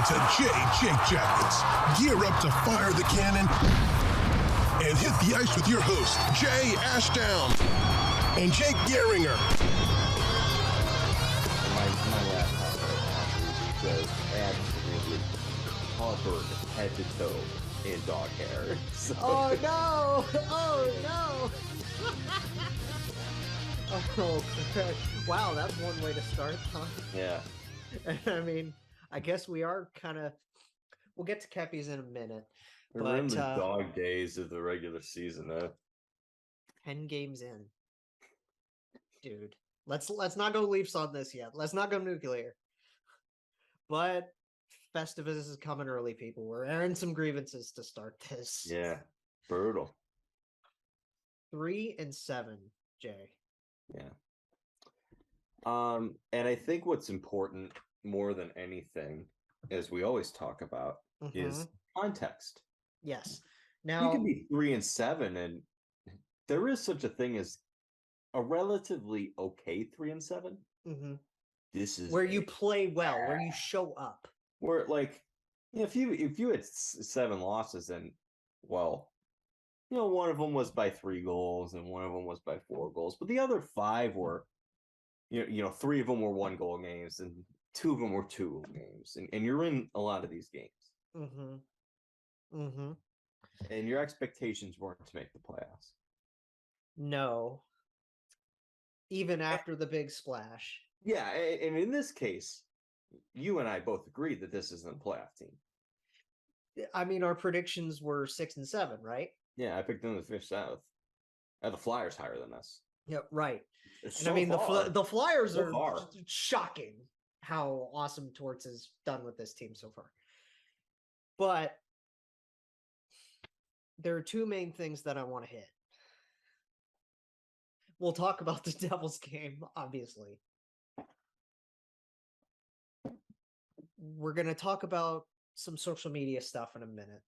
to Jake Jackets. Gear up to fire the cannon and hit the ice with your host, Jay Ashdown and Jake Gehringer. My laptop says absolutely covered head to toe in dog hair. So. Oh no! Oh no! Oh, wow, that's one way to start, huh? Yeah. I mean, I guess we are kind of. We'll get to Kepi's in a minute. We're in the dog days of the regular season, 10 games in. Dude. Let's not go Leafs on this yet. Let's not go nuclear. But Festivus is coming early, people. We're airing some grievances to start this. Yeah. Brutal. 3-7, Jay. Yeah. And I think what's important more than anything, as we always talk about, is context. Yes. Now you can be 3-7, and there is such a thing as a relatively okay 3-7. This is where you play well, where you show up. Where, like, if you had 7 losses, and well, one of them was by 3 goals and one of them was by 4 goals, but the other 5 were, 3 of them were 1-goal games and 2 of them were 2-goal games, and you're in a lot of these games. And your expectations weren't to make the playoffs. No. Even after the big splash. Yeah, and in this case, you and I both agree that this isn't a playoff team. I mean, our predictions were 6-7, right? Yeah, I picked them to finish South. I had the Flyers higher than us. Yeah, right. So and I mean, the Flyers so are far. Shocking how awesome Torts has done with this team so far. But there are 2 main things that I want to hit. We'll talk about the Devils game, obviously. We're going to talk about some social media stuff in a minute.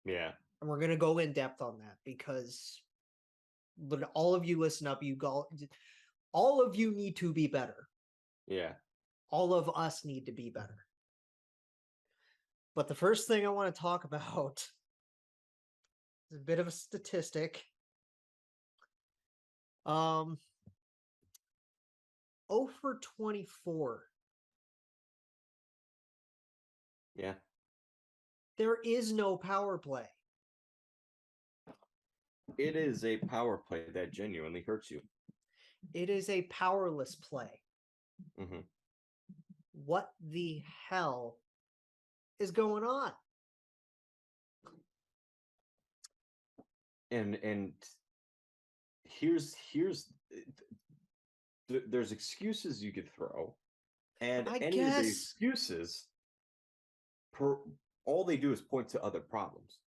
Yeah. And we're going to go in depth on that because but all of you listen up. All of you need to be better. Yeah. All of us need to be better. But the first thing I want to talk about is a bit of a statistic. 0 for 24. Yeah. There is no power play. It is a power play that genuinely hurts you. It is a powerless play. What the hell is going on? And here's there's excuses you could throw, and of the excuses, all they do is point to other problems.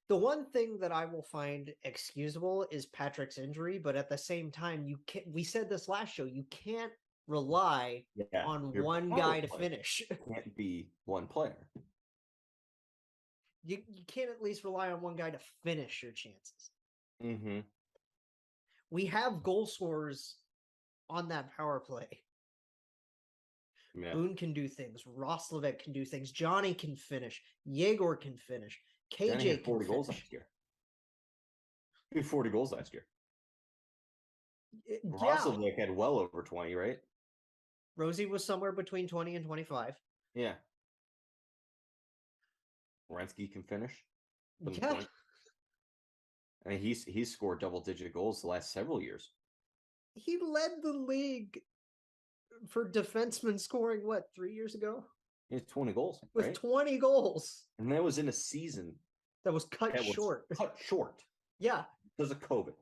The one thing that I will find excusable is Patrick's injury, but at the same time, we said this last show, you can't rely on one guy to finish. Can't be one player. You can't at least rely on one guy to finish your chances. We have goal scorers on that power play. Yeah. Boone can do things. Roslovic can do things. Johnny can finish. Yegor can finish. KJ had 40 can goals finish. last year. He had 40 goals last year. Yeah. Roslovic had well over 20, right? Rosie was somewhere between 20 and 25. Yeah. Werenski can finish. Yeah. I mean, he's scored double-digit goals the last several years. He led the league for defensemen scoring, 3 years ago? He had 20 goals. With 20 goals. And that was in a season that was cut short. Yeah. Because of COVID.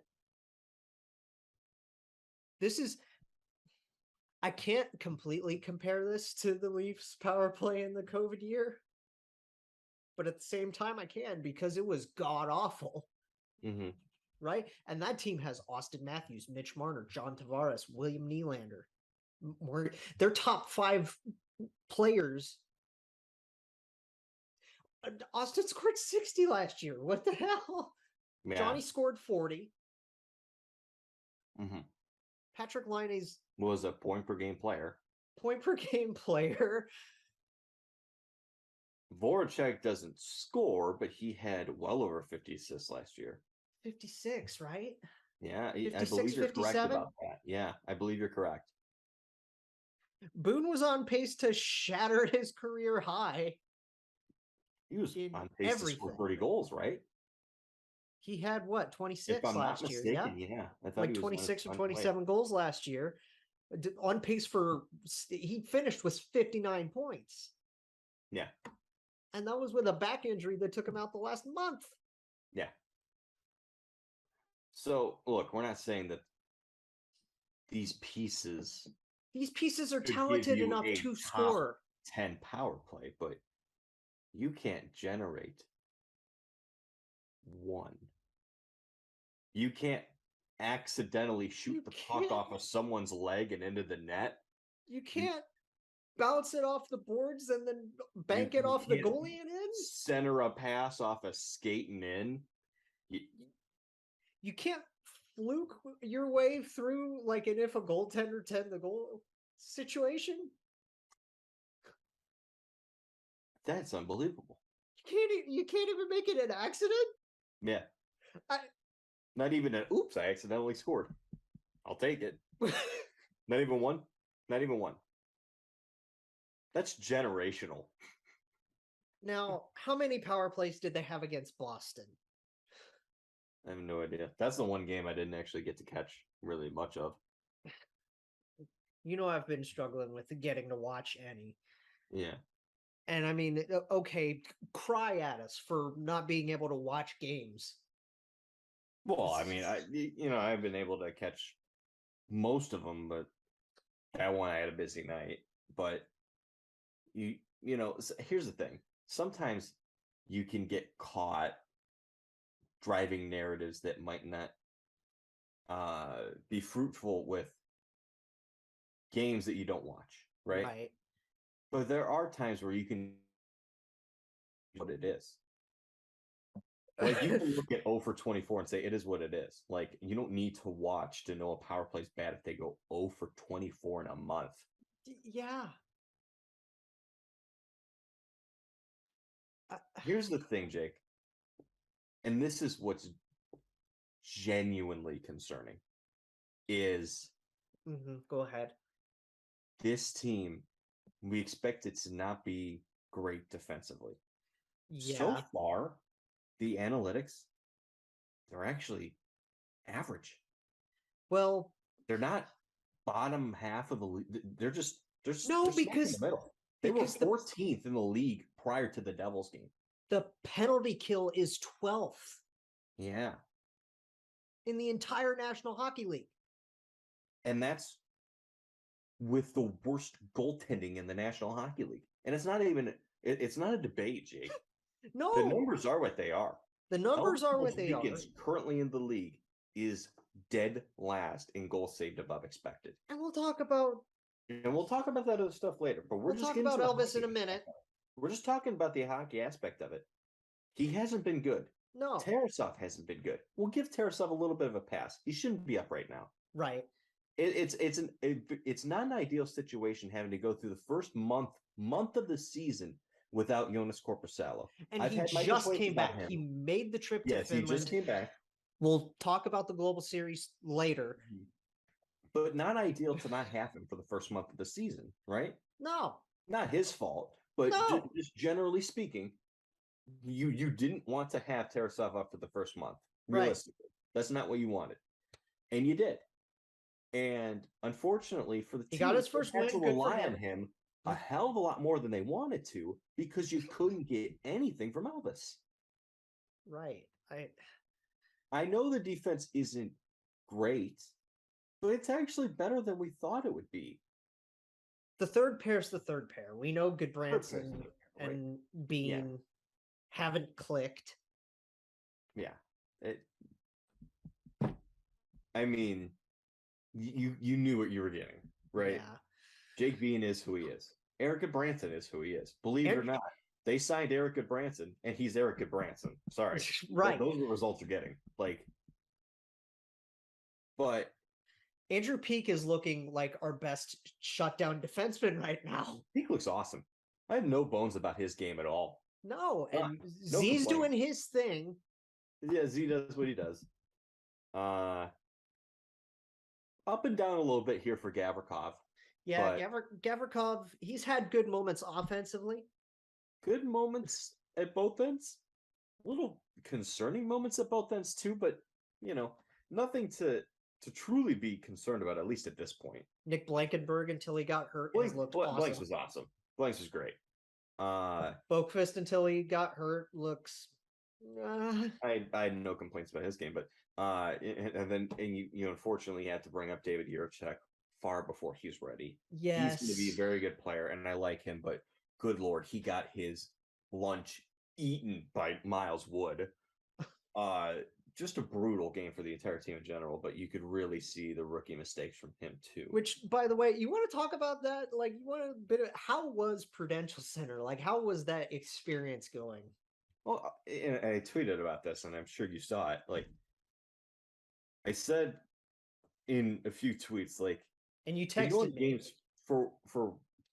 I can't completely compare this to the Leafs power play in the COVID year. But at the same time, I can because it was god-awful. Right? And that team has Austin Matthews, Mitch Marner, John Tavares, William Nylander. Their top 5 players. Austin scored 60 last year. What the hell? Yeah. Johnny scored 40. Patrick Laine's was a point per game player. point per game player. Voracek doesn't score, but he had well over 50 assists last year. 56, right? Yeah, 56, I believe you're 57? correct about that. Yeah, I believe you're correct. Boone was on pace to shatter his career high. He was on pace to score 30 goals, right? He had what, 26 if I'm last not year? mistaken, yeah. I thought Like he was 26 or on 27 goals last year. On pace for, he finished with 59 points. Yeah. And that was with a back injury that took him out the last month. Yeah. So, look, we're not saying that these pieces are talented enough to score 10 power play, but you can't generate one. You can't accidentally shoot the puck off of someone's leg and into the net. You can't bounce it off the boards and then bank it off the goalie and in. Center a pass off a skating in. You can't fluke your way through like an if a goaltender 10 the goal situation. That's unbelievable. You can't even make it an accident. Yeah. Not even an oops, I accidentally scored. I'll take it. Not even one. Not even one. That's generational. Now, how many power plays did they have against Boston? I have no idea. That's the one game I didn't actually get to catch really much of. You know, I've been struggling with getting to watch any. Yeah. And I mean, okay, cry at us for not being able to watch games. Well, I mean, I've been able to catch most of them, but that one I had a busy night. But here's the thing. Sometimes you can get caught driving narratives that might not be fruitful with games that you don't watch, right? Right. But there are times where you can what it is. Like you can look at 0 for 24 and say it is what it is. Like you don't need to watch to know a power play's bad if they go 0 for 24 in a month. Yeah. Here's the thing, Jake. And this is what's genuinely concerning is go ahead. This team, we expect it to not be great defensively. Yeah. So far, the analytics, they're actually average. Well, they're not bottom half of the league. They're because in the middle. They were 14th in the league prior to the Devils game. The penalty kill is 12th. Yeah. In the entire National Hockey League. And that's with the worst goaltending in the National Hockey League. And it's not a debate, Jake. No. The numbers are what they are. The numbers are what they are. Currently in the league is dead last in goals saved above expected. And we'll talk about that other stuff later. But we'll talk about Elvis in a minute. We're just talking about the hockey aspect of it. He hasn't been good. No. Tarasov hasn't been good. We'll give Tarasov a little bit of a pass. He shouldn't be up right now. Right. It's not an ideal situation having to go through the first month of the season without Jonas Korpisalo. And he just came back. He made the trip to Finland. He just came back. We'll talk about the Global Series later. But not ideal to not have him for the first month of the season, right? No. Not his fault, but just generally speaking, you didn't want to have Tarasov up for the first month. Realistically. Right. That's not what you wanted. And you did. And unfortunately for the team, he got his first win. To rely on him a hell of a lot more than they wanted to because you couldn't get anything from Elvis. Right. I know the defense isn't great, but it's actually better than we thought it would be. The third pair is the third pair. We know Goodbranson and Bean haven't clicked. Yeah. I mean, you knew what you were getting, right? Yeah. Jake Bean is who he is. Eric Goodbranson is who he is. Believe it or not, they signed Eric Goodbranson, and he's Eric Goodbranson. Sorry. Right. Those are the results you're getting. But Andrew Peak is looking like our best shutdown defenseman right now. Peak looks awesome. I have no bones about his game at all. No, and No Z's complaint. doing his thing. Yeah, Z does what he does. Up and down a little bit here for Gavrikov. Yeah, Gavrikov, he's had good moments offensively. Good moments at both ends. A little concerning moments at both ends too, but nothing to truly be concerned about, at least at this point. Nick Blankenberg until he got hurt has looked awesome. Blanks was awesome. Blanks was great. Boqvist until he got hurt looks. I had no complaints about his game, but and you unfortunately had to bring up David Jiricek far before he's ready. Yes, he's going to be a very good player, and I like him, but good Lord, he got his lunch eaten by Miles Wood. Just a brutal game for the entire team in general, but you could really see the rookie mistakes from him too. Which, by the way, you want to talk about that? Like, you want a bit of how was Prudential Center? Like, how was that experience going? Well, I tweeted about this, and I'm sure you saw it. Like, I said in a few tweets, like, and you texted me games for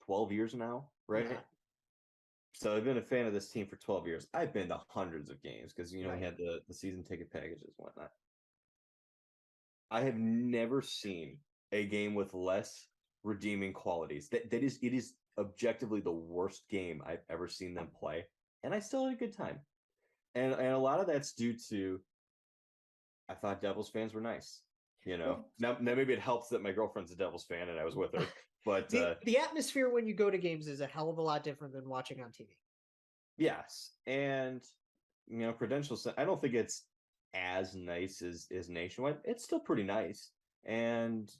12 years now, right? Yeah. So I've been a fan of this team for 12 years. I've been to hundreds of games because we had the season ticket packages and whatnot. I have never seen a game with less redeeming qualities. It is objectively the worst game I've ever seen them play, and I still had a good time. And a lot of that's due to I thought Devils fans were nice. Now maybe it helps that my girlfriend's a Devils fan and I was with her. But the atmosphere when you go to games is a hell of a lot different than watching on TV. Yes, and Prudential. I don't think it's as nice as Nationwide. It's still pretty nice, and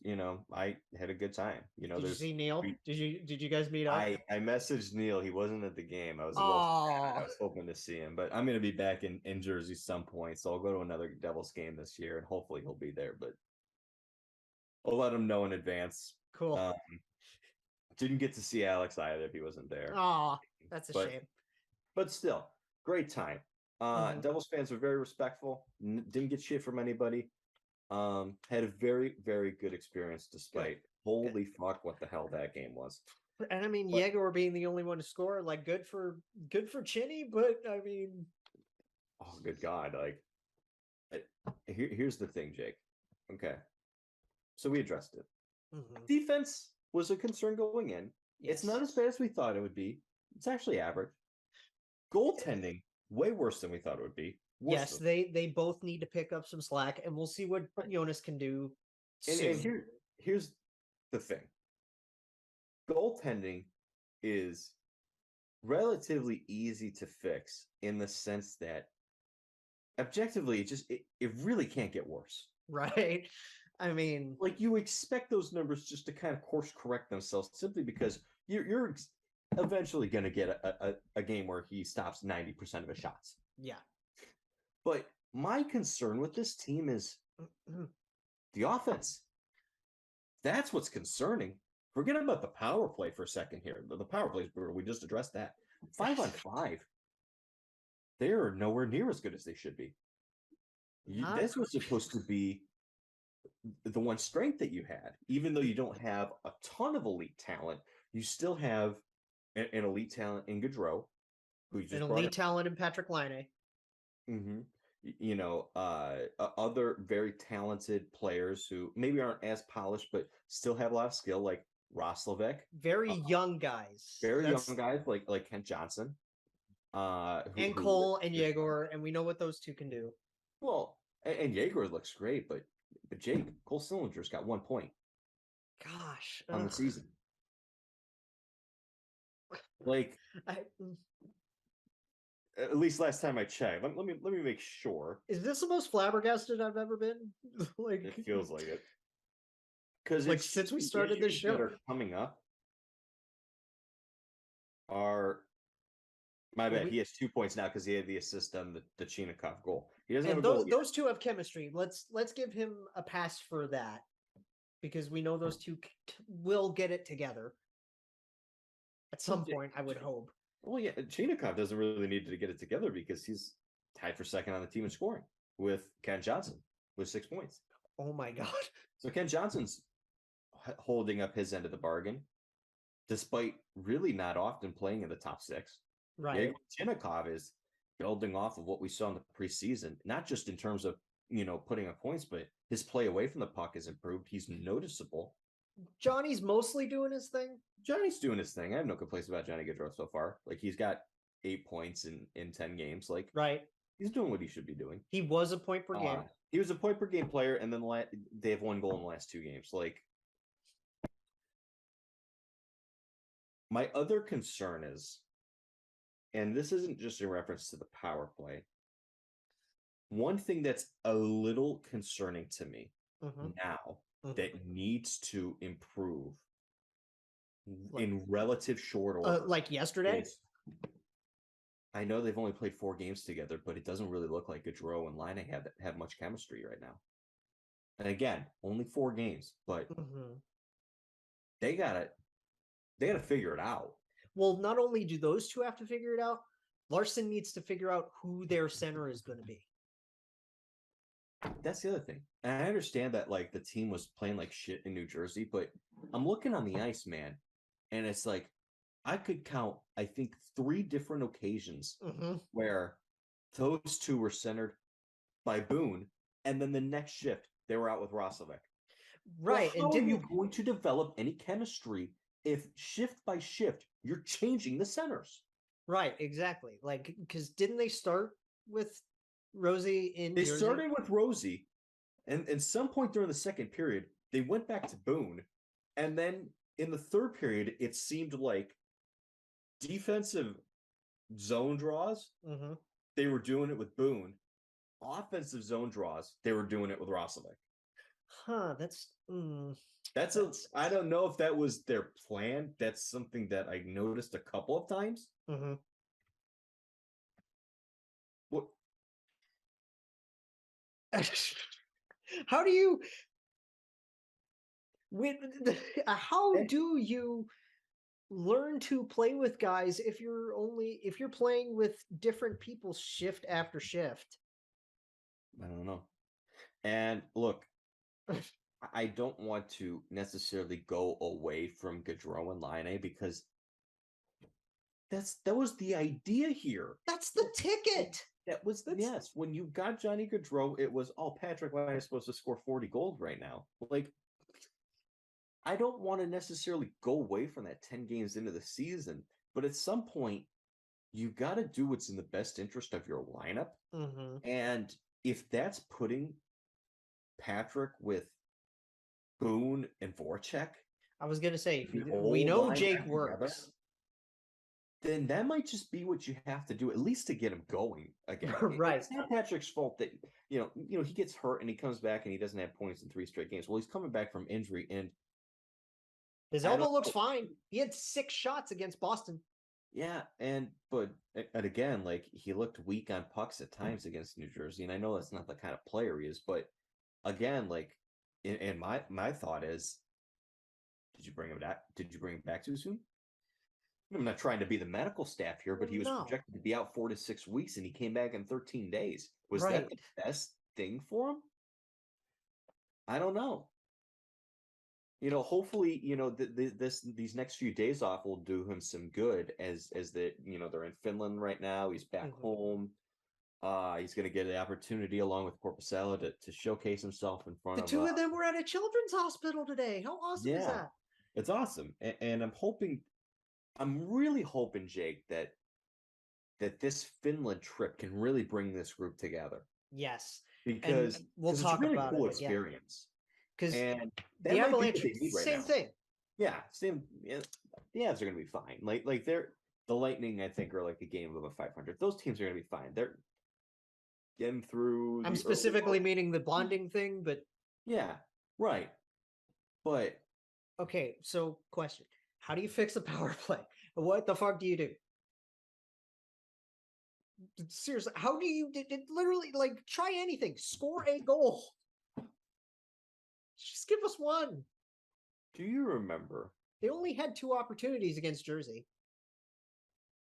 I had a good time. Did you see Neil? Did you guys meet up? I messaged Neil. He wasn't at the game. I was I was hoping to see him, but I'm going to be back in Jersey some point, so I'll go to another Devils game this year, and hopefully he'll be there. But I'll let him know in advance. Cool. Didn't get to see Alex either if he wasn't there. Oh, that's a shame. But still, great time. Devils fans were very respectful. Didn't get shit from anybody. Had a very, very good experience despite holy fuck what the hell that game was. And I mean, Yegor being the only one to score, like good for Chinny, but I mean, oh good God! Like, here's the thing, Jake. Okay, so we addressed it. Defense was a concern going in. Yes. It's not as bad as we thought it would be. It's actually average. Goaltending, way worse than we thought it would be. Yes, they both need to pick up some slack, and we'll see what Jonas can do soon. And here's the thing. Goaltending is relatively easy to fix in the sense that objectively it really can't get worse. Right. I mean, like you expect those numbers just to kind of course correct themselves simply because you're eventually going to get a game where he stops 90% of his shots. Yeah. But my concern with this team is the offense. That's what's concerning. Forget about the power play for a second here. The power play, we just addressed that. 5-on-5. They're nowhere near as good as they should be. This was supposed to be the one strength that you had. Even though you don't have a ton of elite talent, you still have an elite talent in Gaudreau. An elite talent in Patrick Laine. Mm-hmm. Other very talented players who maybe aren't as polished, but still have a lot of skill, like Roslovic. Very young guys. Young guys like Kent Johnson. And Cole and Yegor, and we know what those two can do. Well, and Yegor looks great, but Jake, Cole Sillinger's got 1 point. Gosh. On the season. Like at least last time I checked. Let me make sure. Is this the most flabbergasted I've ever been? Like it feels like it. Because like since we started this show that are coming up are my bad. He has 2 points now because he had the assist on the Chinikov goal. He doesn't have a goal yet. Those two have chemistry. Let's give him a pass for that because we know those two will get it together at some point. I would hope. Well, yeah, Chinikov doesn't really need to get it together because he's tied for second on the team in scoring with Ken Johnson with 6 points. Oh my God. So Ken Johnson's holding up his end of the bargain, despite really not often playing in the top 6. Right. Tinnikov is building off of what we saw in the preseason, not just in terms of, putting up points, but his play away from the puck has improved. He's noticeable. Johnny's mostly doing his thing. Johnny's doing his thing. I have no complaints about Johnny Gaudreau so far. Like, he's got 8 points in 10 games. Like, right. He's doing what he should be doing. He was a point per game. He was a point per game player, and then they have 1 goal in the last 2 games. Like, my other concern is, and this isn't just in reference to the power play, one thing that's a little concerning to me now that needs to improve in relative short order. Like yesterday? I know they've only played 4 games together, but it doesn't really look like Gaudreau and Laine have much chemistry right now. And again, only 4 games, but they gotta figure it out. Well, not only do those two have to figure it out, Larson needs to figure out who their center is going to be. That's the other thing. And I understand that, like, the team was playing like shit in New Jersey, but I'm looking on the ice, man, and it's like I could count, I think, 3 different occasions where those two were centered by Boone, and then the next shift they were out with Roslovic. Right. Well, how are you going to develop any chemistry if shift by shift you're changing the centers? Right, exactly. Like, because didn't they start with Rosie in They Jersey? started with Rosie, and at some point during the second period, they went back to Boone, and then in the third period, it seemed like defensive zone draws, they were doing it with Boone. Offensive zone draws, they were doing it with Roslovic. I don't know if that was their plan. That's something that I noticed a couple of times. What? How do you learn to play with guys if you're playing with different people shift after shift? I don't know. And look, I don't want to necessarily go away from Gaudreau and Laine because that was the idea here. That's the ticket. Yes. When you got Johnny Gaudreau, it was, Patrick Laine is supposed to score 40 goals right now. Like, I don't want to necessarily go away from that 10 games into the season, but at some point, you got to do what's in the best interest of your lineup. And if that's putting Patrick with Boone and Voracek, I was going to say, we know Jake works. Together, then that might just be what you have to do, at least to get him going again. Right. It's not Patrick's fault that, he gets hurt and he comes back and he doesn't have points in 3 straight games. Well, he's coming back from injury, and his elbow looks fine. He had 6 shots against Boston. Yeah, and again, like, he looked weak on pucks at times against New Jersey, and I know that's not the kind of player he is, but again, like, and my thought is, did you bring him back too soon? I'm not trying to be the medical staff here, but he was projected to be out 4 to 6 weeks, and he came back in 13 days. Was that the best thing for him? I don't know. Hopefully, these next few days off will do him some good as they're in Finland right now. He's back home. He's going to get an opportunity along with Korpisalo to showcase himself in front of... The 2 of them were at a children's hospital today. How awesome is that? It's awesome. And I'm really hoping, Jake, that this Finland trip can really bring this group together. Yes. Because we'll talk it's a really about cool it, experience. Because the Avalanche, same thing. Yeah, same. Yeah, the Avs are going to be fine. Like they're the Lightning, I think, are like a game of a 500. Those teams are going to be fine. They're getting through. I'm specifically meaning the bonding thing, but yeah, right. But okay, so question: how do you fix a power play? What the fuck do you do? Seriously, how do you literally, like, try anything? Score a goal. Just give us one. Do you remember? They only had 2 opportunities against Jersey.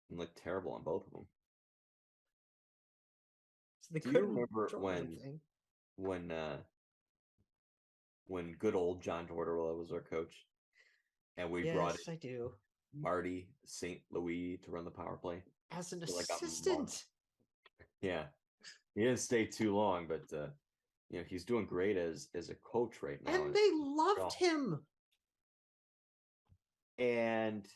And looked terrible on both of them. So they Do you remember when when good old John Tortorella was our coach, and we brought Yes, I do. Marty St. Louis to run the power play As an for like a month. assistant. Yeah, he didn't stay too long, but he's doing great as a coach right now. And they loved him. And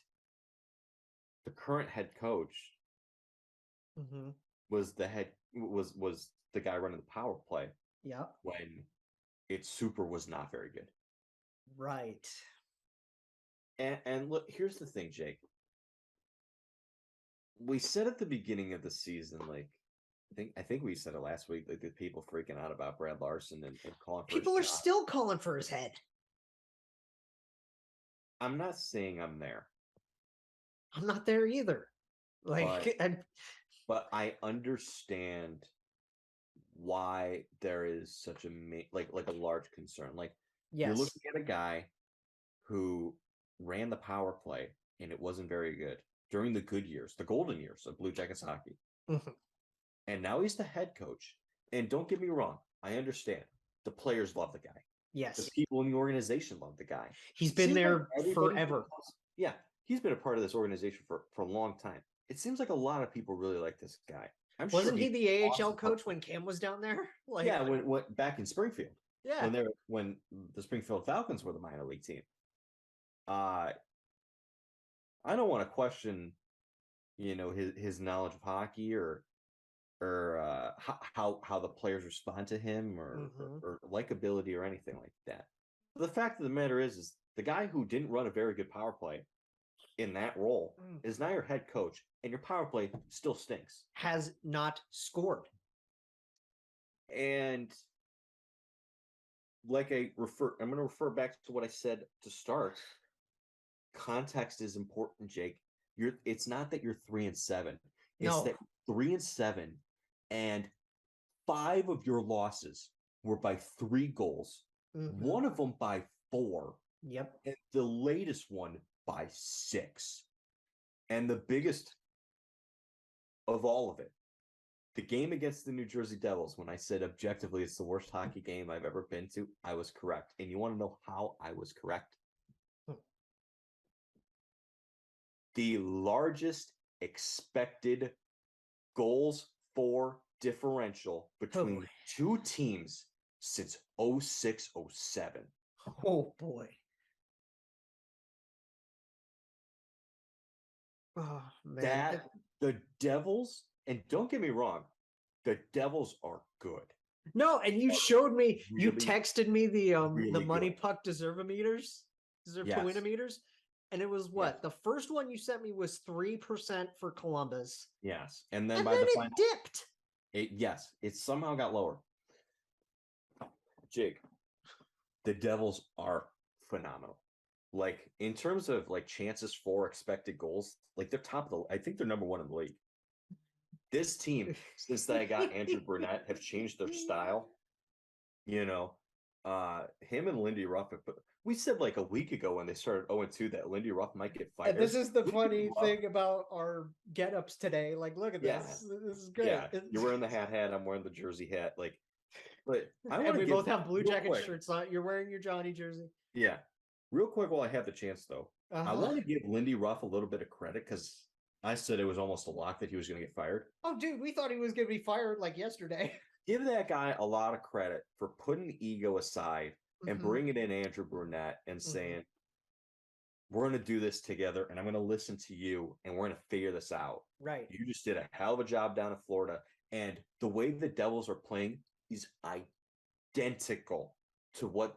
the current head coach was the guy running the power play. Yeah. When its super was not very good. Right. And look, here's the thing, Jake. We said at the beginning of the season, like I think we said it last week, like the people freaking out about Brad Larson and calling for people are still calling for his head. I'm not saying I'm there. I'm not there either. But I understand why there is such a a large concern. Like, you're looking at a guy who ran the power play and it wasn't very good during the good years, the golden years of Blue Jackets hockey. And now he's the head coach. And don't get me wrong, I understand. The players love the guy. Yes. The people in the organization love the guy. He's been there forever. Yeah. He's been a part of this organization for a long time. It seems like a lot of people really like this guy. Wasn't he the AHL coach when Cam was down there? When back in Springfield. Yeah. When the Springfield Falcons were the minor league team. I don't want to question, his knowledge of hockey or how the players respond to him or likability or anything like that. But the fact of the matter is the guy who didn't run a very good power play in that role is now your head coach, and your power play still stinks. Has not scored. And I'm going to refer back to what I said to start. Context is important, Jake. It's not that you're 3-7. It's that 3-7, and 5 of your losses were by 3 goals. One of them by 4. Yep. And the latest one by 6. And the biggest of all of it, the game against the New Jersey Devils, when I said objectively it's the worst hockey game I've ever been to, I was correct. And you want to know how I was correct? The largest expected goals for differential between 2 teams since 06-07. Oh, boy. Oh, man. The Devils, and don't get me wrong, the Devils are good. No, and you showed me, you texted me the money puck deserve-o-meters, deserve-to-win-o-meters, and it was what? Yes. The first one you sent me was 3% for Columbus. Yes, and then it dipped. It somehow got lower. Jake, the Devils are phenomenal. Like, in terms of chances for expected goals, they're top of I think they're number 1 in the league. This team, since they got Andrew Brunette, have changed their style. Him and Lindy Ruff. We said a week ago when they started 0-2 that Lindy Ruff might get fired. And this is the funny thing about our get-ups today. Look at this. This is good. Yeah, you're wearing the hat. I'm wearing the jersey hat. But we both have Blue Jacket shirts on. You're wearing your Johnny jersey. Yeah. Real quick, while I have the chance, though, I want to give Lindy Ruff a little bit of credit because I said it was almost a lock that he was going to get fired. Oh, dude, we thought he was going to be fired yesterday. Give that guy a lot of credit for putting ego aside and bringing in Andrew Brunette and saying, we're going to do this together and I'm going to listen to you and we're going to figure this out. Right. You just did a hell of a job down in Florida. And the way the Devils are playing is identical to what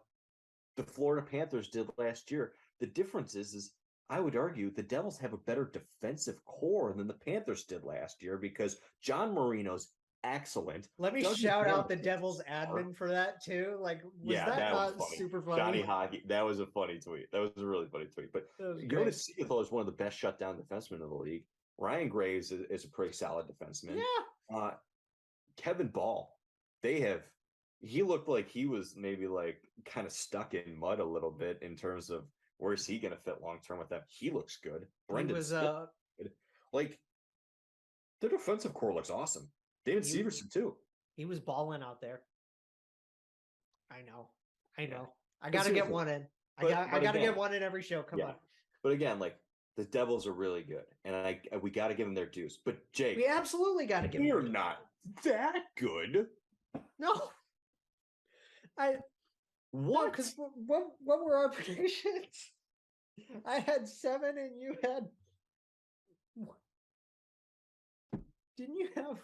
the Florida Panthers did last year. The difference is I would argue the Devils have a better defensive core than the Panthers did last year because John Marino's excellent. Let me shout out the Devils admin for that too. That not was super funny? Johnny Hockey, that was a funny tweet. That was a really funny tweet. But Jonas Seathall is one of the best shutdown defensemen in the league. Ryan Graves is a pretty solid defenseman. Yeah. Kevin Ball, he looked like he was maybe kind of stuck in mud a little bit in terms of where is he going to fit long term with them. He looks good. Brendan was their defensive core looks awesome. David Severson too. He was balling out there. I know. I gotta get one in. I gotta get one in every show. Come on. But again, like the Devils are really good, and we got to give them their dues. But Jake, we absolutely got to give them. We're not that good. No. What? Because what were our predictions? I had 7 and you had. Didn't you have?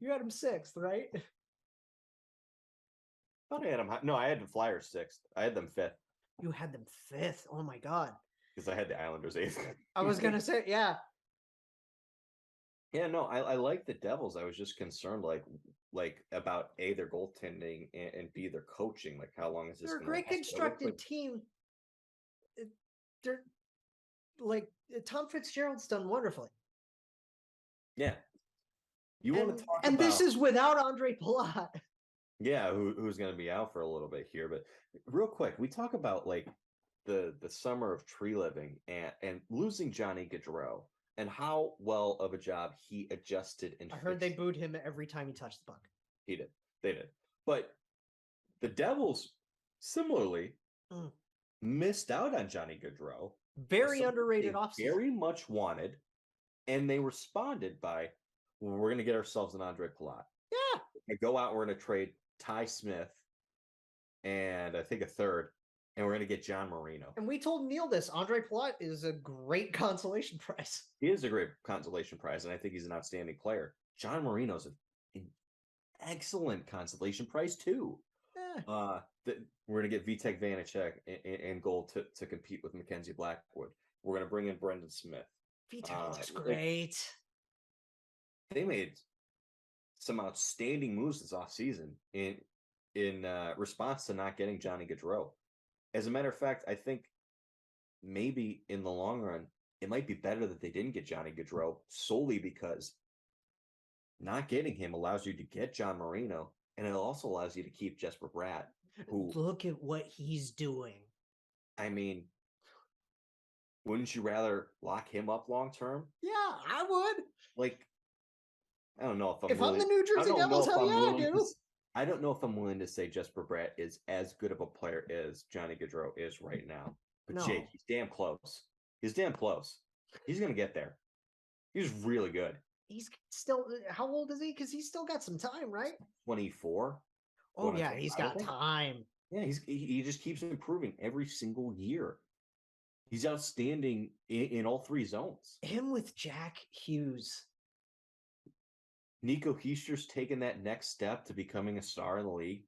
You had them 6th, right? I thought I had them. No, I had the Flyers 6th. I had them 5th. You had them 5th. Oh my god. Because I had the Islanders 8th. I was gonna say, yeah. Yeah, no, I like the Devils. I was just concerned, like about A, their goaltending, and B, their coaching. Like, how long is this? They're a great constructed team. They're like Tom Fitzgerald's done wonderfully. Yeah. You want to talk and about, this is without Andre Palat. Yeah, who's going to be out for a little bit here. But real quick, we talk about like the summer of tree living and losing Johnny Gaudreau and how well of a job he adjusted. And I heard they booed him every time he touched the puck. He did. They did. But the Devils similarly missed out on Johnny Gaudreau. Very underrated offseason. Very much wanted. And they responded by, well, we're going to get ourselves an Andre Palat. Yeah. We're going to go out, we're going to trade Ty Smith and I think a third, and we're going to get John Marino. And we told Neil this. Andre Palat is a great consolation prize. He is a great consolation prize, and I think he's an outstanding player. John Marino's an excellent consolation prize, too. Yeah. We're going to get Vitek Vanacek in goal to compete with Mackenzie Blackwood. We're going to bring in Brendan Smith. Vitek looks great. They made some outstanding moves this offseason in response to not getting Johnny Gaudreau. As a matter of fact, I think maybe in the long run, it might be better that they didn't get Johnny Gaudreau solely because not getting him allows you to get John Marino, and it also allows you to keep Jesper Bratt. Who, look at what he's doing. I mean, wouldn't you rather lock him up long term? Yeah, I would. Like, I don't know if I'm the New Jersey Devils, hell yeah, I do. I don't know if I'm willing to say Jesper Bratt is as good of a player as Johnny Gaudreau is right now. But no. Jake, he's damn close. He's damn close. He's going to get there. He's really good. He's still, how old is he? Because he's still got some time, right? 24. Oh, yeah, he's got time. Yeah, he just keeps improving every single year. He's outstanding in all 3 zones. Him with Jack Hughes. Nico Heister's taken that next step to becoming a star in the league.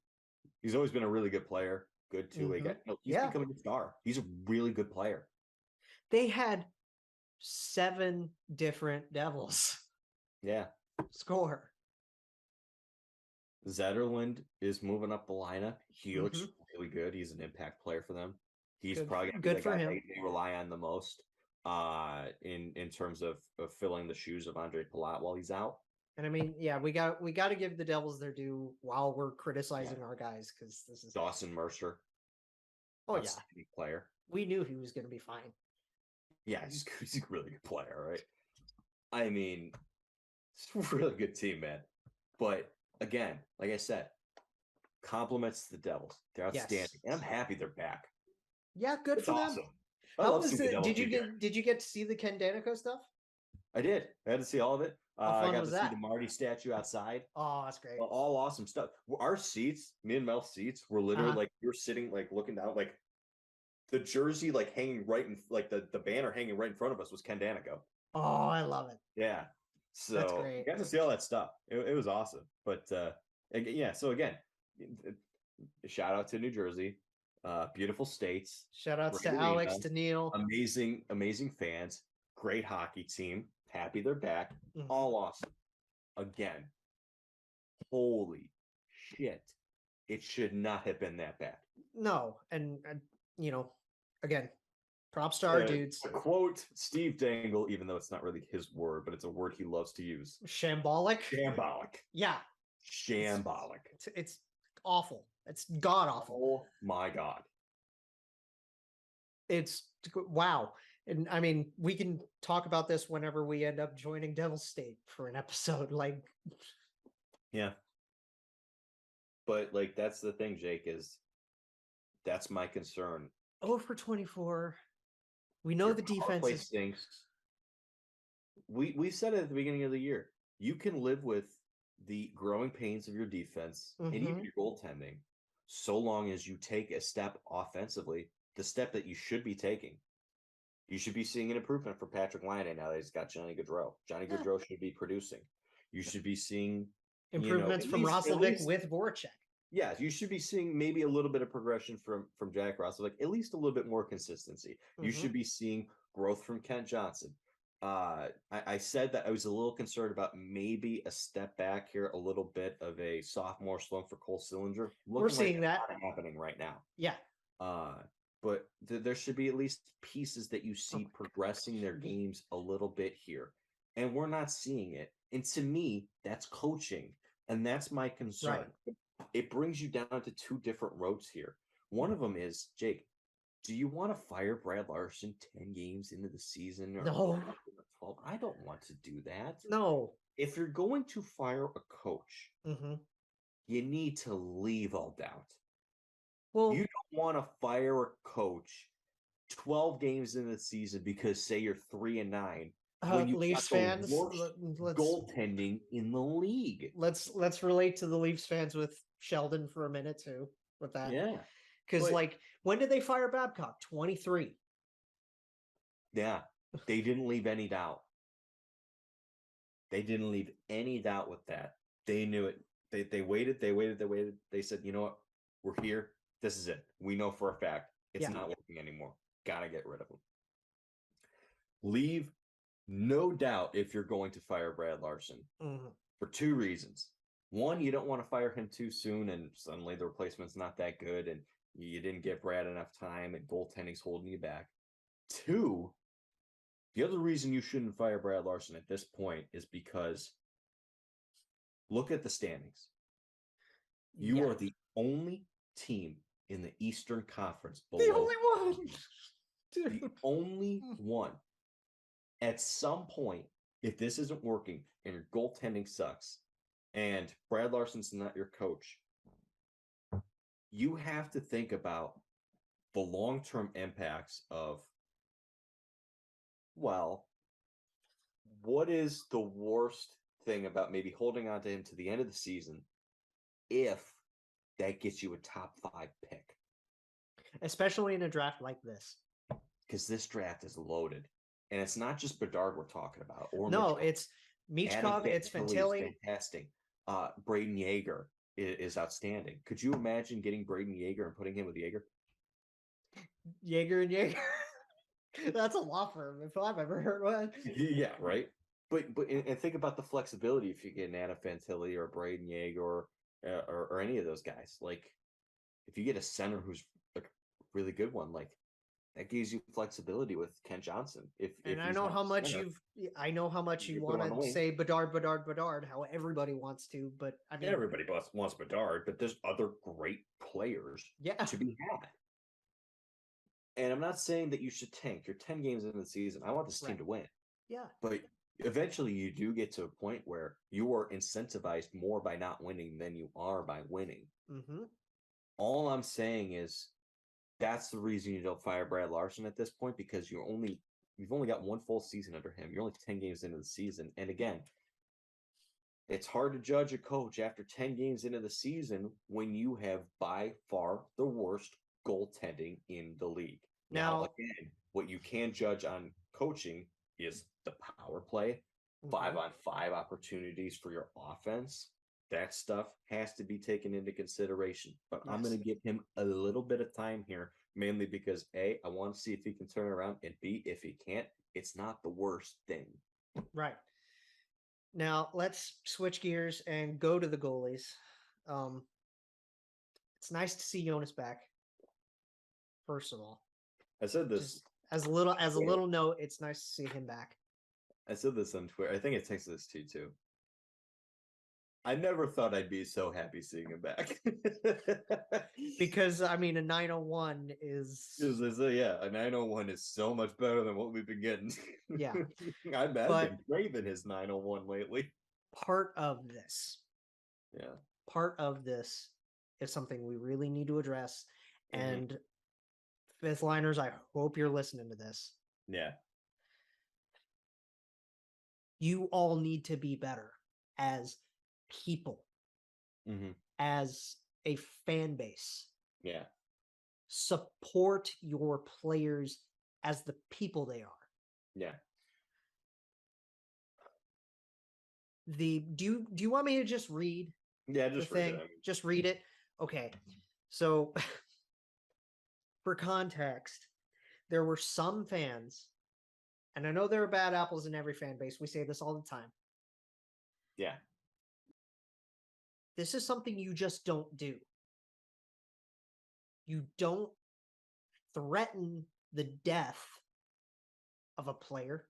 He's always been a really good player. Good two-way guy. No, he's becoming a star. He's a really good player. They had 7 different Devils. Yeah. Score. Zetterlund is moving up the lineup. He looks really good. He's an impact player for them. He's probably good for him. They rely on the most in terms of filling the shoes of Andre Palat while he's out. And I mean, yeah, we got to give the Devils their due while we're criticizing our guys because this is Dawson Mercer. Oh yeah, player. We knew he was going to be fine. Yeah, he's a really good player, right? I mean, it's a really good team, man. But again, like I said, compliments to the Devils. They're outstanding, and I'm happy they're back. Yeah, good for them. How was it? Did you get to see the Ken Danico stuff? I did. I had to see all of it. I got to see the Marty statue outside. Oh, that's great. All awesome stuff. Our seats, me and Mel's seats, were literally like we were sitting like looking down, like the jersey like hanging right in like the banner hanging right in front of us was Ken Danico. Oh, I love it. Yeah. So I got to see all that stuff. It was awesome. But yeah, so again, shout out to New Jersey. Beautiful states. Shout outs to Alex, to Neil. Amazing fans. Great hockey team. Happy they're back. All awesome. Again, holy shit. It should not have been that bad. No. And again, props to our dudes. To quote Steve Dangle, even though it's not really his word, but it's a word he loves to use. Shambolic? Shambolic. Yeah. Shambolic. It's awful. It's god awful. Oh my God. It's wow. And I mean, we can talk about this whenever we end up joining Devil State for an episode. Like, yeah. But like that's the thing, Jake, is that's my concern. 0 for 24. We know Your the power defense play is stinks. We said it at the beginning of the year. You can live with the growing pains of your defense and even your goaltending, so long as you take a step offensively, the step that you should be taking. You should be seeing an improvement for Patrick Laine now that he's got Johnny Gaudreau. Johnny Gaudreau should be producing. You should be seeing improvements from Roslovic with Voracek. Yeah, you should be seeing maybe a little bit of progression from Jack Roslovic, at least a little bit more consistency. You should be seeing growth from Kent Johnson. I said that I was a little concerned about maybe a step back here, a little bit of a sophomore slump for Cole Sillinger. We're seeing that happening right now. Yeah. But there should be at least pieces that you see progressing their games a little bit here. And we're not seeing it. And to me, that's coaching. And that's my concern. Right. It brings you down to two different roads here. One of them is, Jake, do you want to fire Brad Larson 10 games into the season? Or no. 12? I don't want to do that. No. If you're going to fire a coach, you need to leave all doubt. Well, you don't want to fire a coach 12 games in the season because, say, you're 3-9. When you Leafs fans, goaltending in the league. Let's relate to the Leafs fans with Sheldon for a minute too. With that, yeah, because like when did they fire Babcock? 23. Yeah, they didn't leave any doubt. They didn't leave any doubt with that. They knew it. They waited. They said, you know what? We're here. This is it. We know for a fact it's not working anymore. Gotta get rid of him. Leave. No doubt if you're going to fire Brad Larson for two reasons. One, you don't want to fire him too soon and suddenly the replacement's not that good and you didn't give Brad enough time and goaltending's holding you back. Two, the other reason you shouldn't fire Brad Larson at this point is because look at the standings. You are the only team in the Eastern Conference below. The only one. Dude. The only one. At some point, if this isn't working and your goaltending sucks and Brad Larson's not your coach, you have to think about the long-term impacts of, well, what is the worst thing about maybe holding on to him to the end of the season if that gets you a top 5 pick? Especially in a draft like this. Because this draft is loaded. And it's not just Bedard we're talking about. Or no, it's Michkov, it's Fantilli. Fantastic. Braden Yeager is outstanding. Could you imagine getting Braden Yeager and putting him with Yeager? Yeager and Yeager. That's a law firm if I've ever heard one. Yeah, right. But and think about the flexibility if you get an Anna Fantilli or Braden Yeager or any of those guys. Like if you get a center who's a really good one, like that gives you flexibility with Kent Johnson. I know how much you want to say Bedard, how everybody wants to, but I mean everybody wants Bedard, but there's other great players to be had. And I'm not saying that you should tank. You're 10 games into the season. I want this team to win. Yeah. But eventually you do get to a point where you are incentivized more by not winning than you are by winning. All I'm saying is that's the reason you don't fire Brad Larson at this point, because you've only got one full season under him. You're only 10 games into the season. And again, it's hard to judge a coach after 10 games into the season when you have by far the worst goaltending in the league. Now again, what you can judge on coaching is the power play, 5-on-5 opportunities for your offense. That stuff has to be taken into consideration. But I'm going to give him a little bit of time here, mainly because A, I want to see if he can turn around, and B, if he can't, it's not the worst thing. Right. Now, let's switch gears and go to the goalies. It's nice to see Jonas back, first of all. I said this. Just as a little note, it's nice to see him back. I said this on Twitter. I think it texted this to you, too. I never thought I'd be so happy seeing him back. Because, I mean, a 901 is... a 901 is so much better than what we've been getting. Yeah. I've been craving his 901 lately. Part of this is something we really need to address. Mm-hmm. And fifth liners, I hope you're listening to this. Yeah. You all need to be better as people, as a fan base. Yeah. Support your players as the people they are. Yeah. Do you want me to just read? Yeah, just read it. Just read it. Okay. So for context, there were some fans, and I know there are bad apples in every fan base. We say this all the time. Yeah. This is something you just don't do. You don't threaten the death of a player,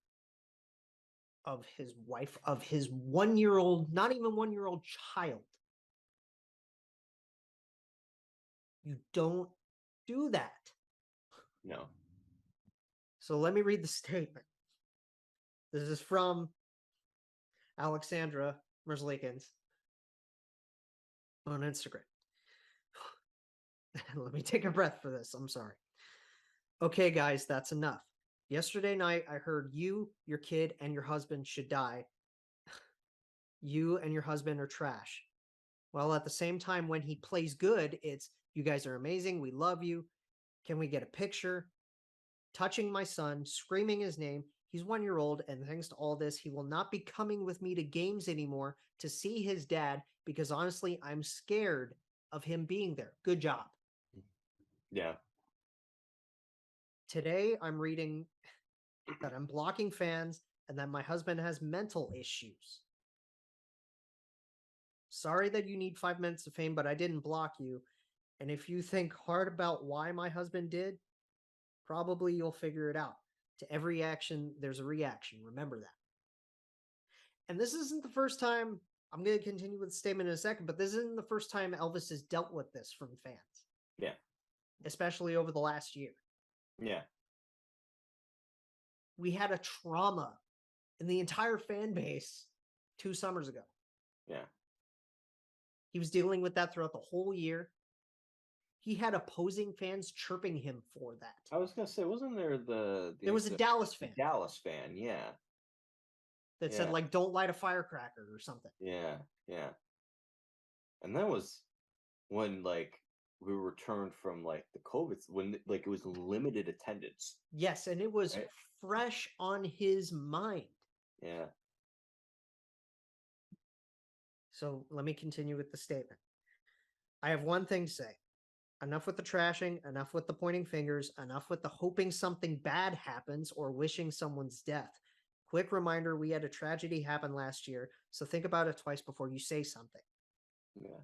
of his wife, of his 1-year-old, not even 1-year-old child. You don't do that. No. So let me read the statement. This is from Alexandra Merzlikins on Instagram. Let me take a breath for this. I'm sorry. Okay, guys, that's enough. Yesterday night, I heard you, your kid, and your husband should die. You and your husband are trash. While at the same time, when he plays good, it's, you guys are amazing. We love you. Can we get a picture? Touching my son, screaming his name. He's 1-year-old, and thanks to all this, he will not be coming with me to games anymore to see his dad because honestly, I'm scared of him being there. Good job. Yeah. Today, I'm reading that I'm blocking fans and that my husband has mental issues. Sorry that you need 5 minutes of fame, but I didn't block you. And if you think hard about why my husband did, probably you'll figure it out. To every action, there's a reaction. Remember that. And this isn't the first time, I'm going to continue with the statement in a second, but this isn't the first time Elvis has dealt with this from fans. Yeah. Especially over the last year. Yeah. We had a trauma in the entire fan base 2 summers ago. Yeah. He was dealing with that throughout the whole year. He had opposing fans chirping him for that. I was gonna say, wasn't there there was a Dallas fan? Dallas fan, yeah. That said, like, don't light a firecracker or something. Yeah, yeah. And that was when, like, we returned from, like, the COVID, when, like, it was limited attendance. Yes, and it was fresh on his mind. Yeah. So let me continue with the statement. I have one thing to say. Enough with the trashing, enough with the pointing fingers, enough with the hoping something bad happens or wishing someone's death. Quick reminder, we had a tragedy happen last year, so think about it twice before you say something. Yeah.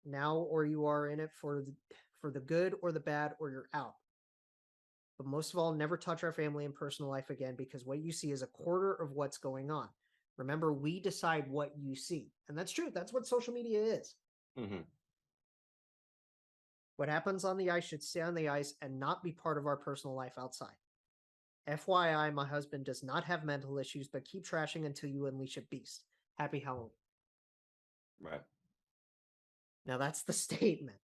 Now or you are in it for the good or the bad, or you're out. But most of all, never touch our family and personal life again, because what you see is a quarter of what's going on. Remember, we decide what you see. And that's true. That's what social media is. Mm-hmm. What happens on the ice should stay on the ice and not be part of our personal life outside. FYI, my husband does not have mental issues, but keep trashing until you unleash a beast. Happy Halloween. Right. Now that's the statement.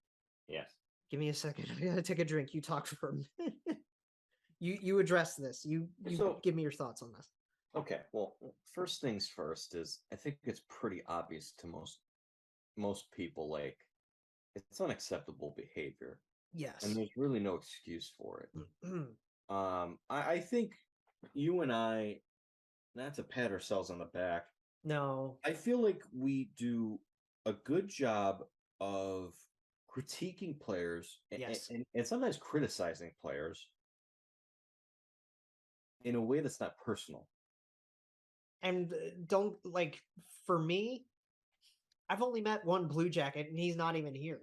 Yes. Give me a second. I gotta take a drink. You talk for a minute. You address this. You give me your thoughts on this. Okay. Well, first things first is I think it's pretty obvious to most people, like, it's unacceptable behavior. Yes. And there's really no excuse for it. I think you and I, not to pat ourselves on the back. No. I feel like we do a good job of critiquing players and sometimes criticizing players in a way that's not personal. And don't, like, for me, I've only met one Blue Jacket and he's not even here.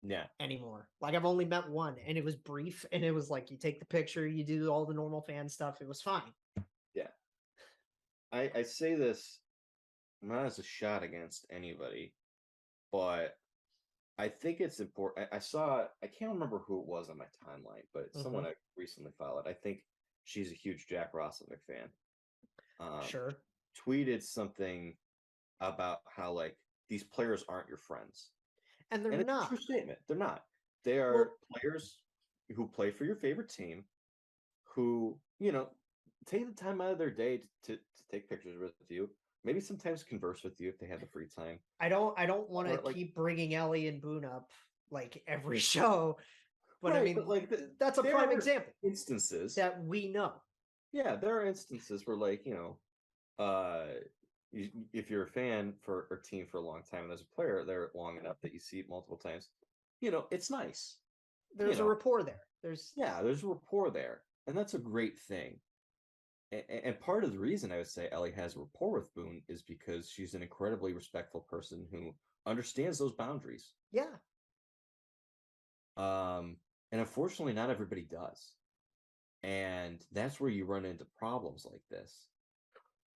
Yeah. Anymore. Like, I've only met one and it was brief and it was like, you take the picture, you do all the normal fan stuff. It was fine. Yeah. I say this not as a shot against anybody, but I think it's important. I can't remember who it was on my timeline, but someone I recently followed. I think she's a huge Jack Roslovic fan. Sure. Tweeted something about how, like, these players aren't your friends. And they're And it's a not. true statement. They're not. They are players who play for your favorite team, who, take the time out of their day to take pictures with you. Maybe sometimes converse with you if they have the free time. I don't want to keep bringing Ellie and Boone up like every show, but I mean, that's a prime example. Instances that we know. Yeah, there are instances where, if you're a fan for a team for a long time and as a player there long enough that you see it multiple times, it's nice. There's a rapport there. There's a rapport there, and that's a great thing. And part of the reason I would say Ellie has rapport with Boone is because she's an incredibly respectful person who understands those boundaries. Yeah. And unfortunately, not everybody does. And that's where you run into problems like this.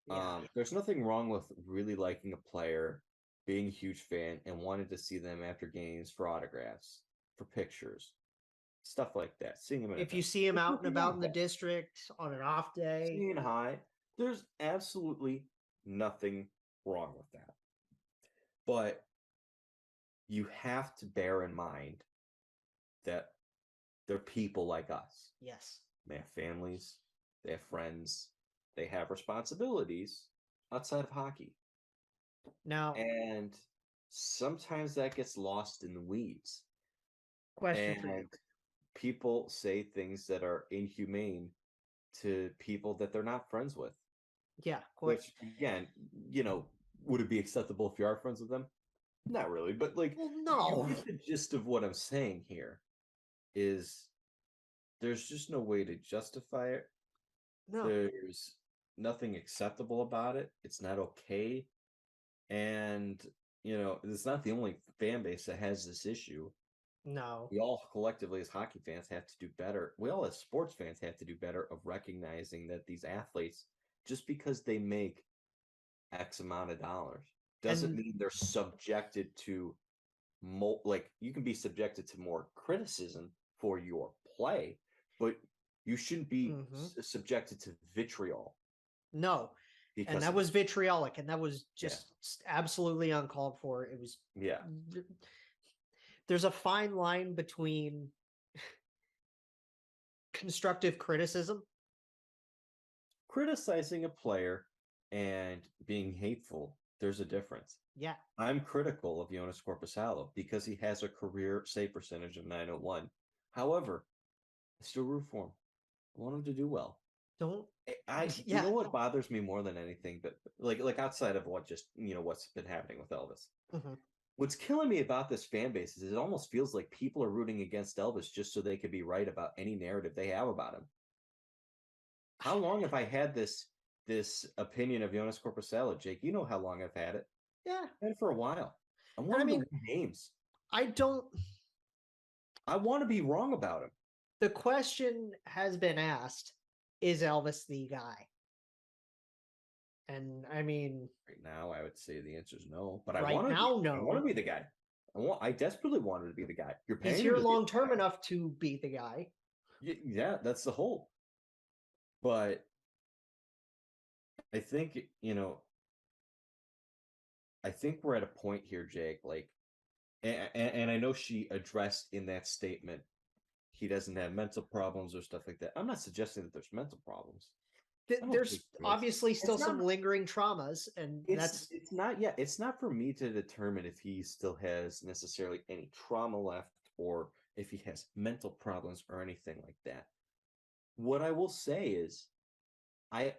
Yeah. There's nothing wrong with really liking a player, being a huge fan, and wanting to see them after games for autographs, for pictures, stuff like that. Seeing them if you see him out and about in the district on an off day, seeing high, there's absolutely nothing wrong with that. But you have to bear in mind that they're people like us. Yes. They have families, they have friends, they have responsibilities outside of hockey. Now, and sometimes that gets lost in the weeds. Question for you. People say things that are inhumane to people that they're not friends with. Yeah. Which, again, would it be acceptable if you are friends with them? Not really, but no. The gist of what I'm saying here is there's just no way to justify it. No. There's nothing acceptable about it. It's not okay. And, it's not the only fan base that has this issue. No. We all collectively as hockey fans have to do better. We all as sports fans have to do better of recognizing that these athletes, just because they make X amount of dollars, doesn't mean they're subjected to you can be subjected to more criticism for your play, but you shouldn't be subjected to vitriol. No. And that was vitriolic, and that was just absolutely uncalled for. It was there's a fine line between constructive criticism, criticizing a player, and being hateful. There's a difference. Yeah. I'm critical of Jonas Korpisalo because he has a career save percentage of .901. However, I still root for him. I want him to do well. You know what bothers me more than anything, but like outside of what's been happening with Elvis. Mm-hmm. What's killing me about this fan base is it almost feels like people are rooting against Elvis just so they could be right about any narrative they have about him. How long have I had this opinion of Jonas Korpisalo, Jake? You know how long I've had it. Yeah. I've had it for a while. I want him to win games. I want to be wrong about him. The question has been asked, is Elvis the guy? And I mean, right now, I would say the answer is no. But no. I want to be the guy. I desperately wanted to be the guy. You're paying. He's here long term enough to be the guy. Yeah, that's the hope. But I think I think we're at a point here, Jake. And I know she addressed in that statement he doesn't have mental problems or stuff like that. I'm not suggesting that there's mental problems. There's obviously still some lingering traumas, and it's not for me to determine if he still has necessarily any trauma left or if he has mental problems or anything like that. What I will say is I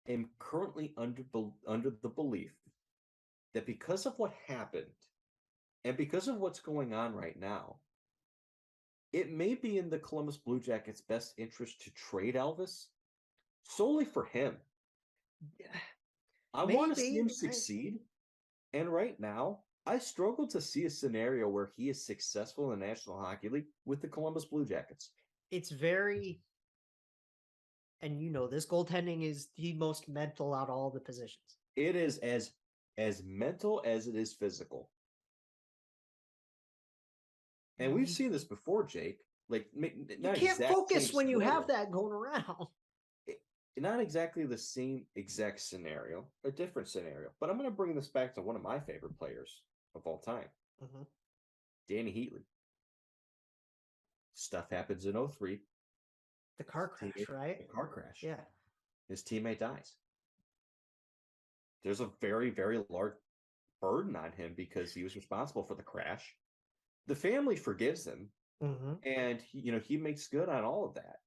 am currently under the belief that because of what happened and because of what's going on right now, it may be in the Columbus Blue Jackets' best interest to trade Elvis solely for him. I want to see him succeed. And right now, I struggle to see a scenario where he is successful in the National Hockey League with the Columbus Blue Jackets. It's very, and this goaltending is the most mental out of all the positions. It is as mental as it is physical. And we've seen this before, Jake. You can't focus when you have that going around. not exactly the same exact scenario, a different scenario. But I'm going to bring this back to one of my favorite players of all time, Danny Heatley. Stuff happens in 03. The car crash, right? The car crash. Yeah. His teammate dies. There's a very, very large burden on him because he was responsible for the crash. The family forgives him, and he makes good on all of that.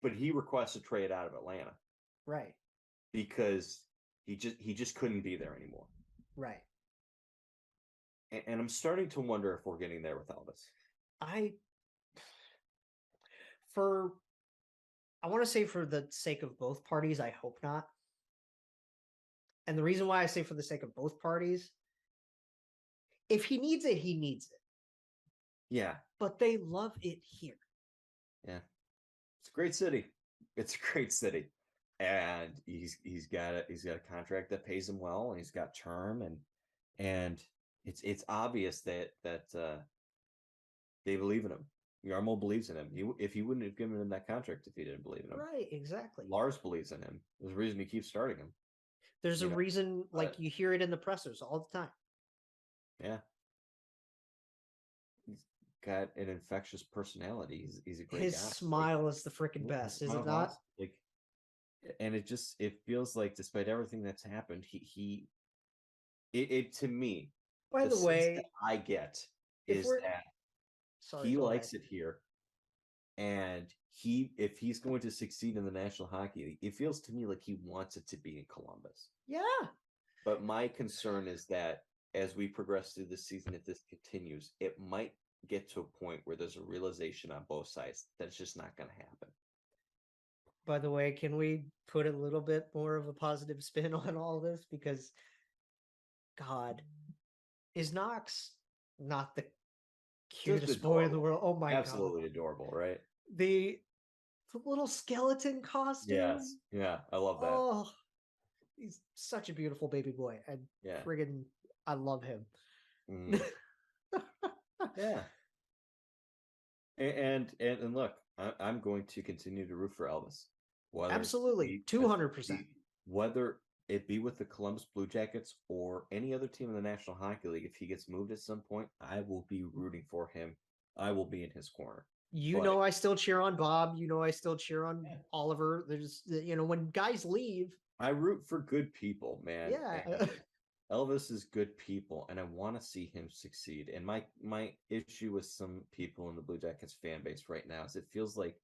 But he requests a trade out of Atlanta, right? Because he just couldn't be there anymore, right? And I'm starting to wonder if we're getting there with Elvis. I want to say for the sake of both parties, I hope not. And the reason why I say for the sake of both parties, if he needs it, he needs it. Yeah. But they love it here. Yeah. It's a great city. It's a great city. And he's got a contract that pays him well, and he's got term, and it's obvious that they believe in him. Yarmo believes in him. If he wouldn't have given him that contract if he didn't believe in him. Right, exactly. Lars believes in him. There's a reason he keeps starting him. There's a reason, like, you hear it in the pressers all the time. Yeah. He's got an infectious personality. He's a great guy. His smile is the freaking best, is it not? Like, and it feels like, despite everything that's happened, it to me, by the way, that I get is that he likes it here. And if he's going to succeed in the National Hockey League, it feels to me like he wants it to be in Columbus. Yeah. But my concern is that as we progress through the season, if this continues, it might get to a point where there's a realization on both sides that it's just not going to happen. By the way, can we put a little bit more of a positive spin on all this? Because, God, is Knox not the cutest boy in the world? Oh my God. Absolutely adorable, right? The little skeleton costume. Yes. Yeah, I love that. Oh, he's such a beautiful baby boy. And friggin' I love him. Yeah. And look, I'm going to continue to root for Elvis. Absolutely. 200%. Whether it be with the Columbus Blue Jackets or any other team in the National Hockey League, if he gets moved at some point, I will be rooting for him. I will be in his corner. I still cheer on Bob. I still cheer on Oliver. There's, when guys leave. I root for good people, man. Yeah. Elvis is good people, and I want to see him succeed. And my issue with some people in the Blue Jackets fan base right now is it feels like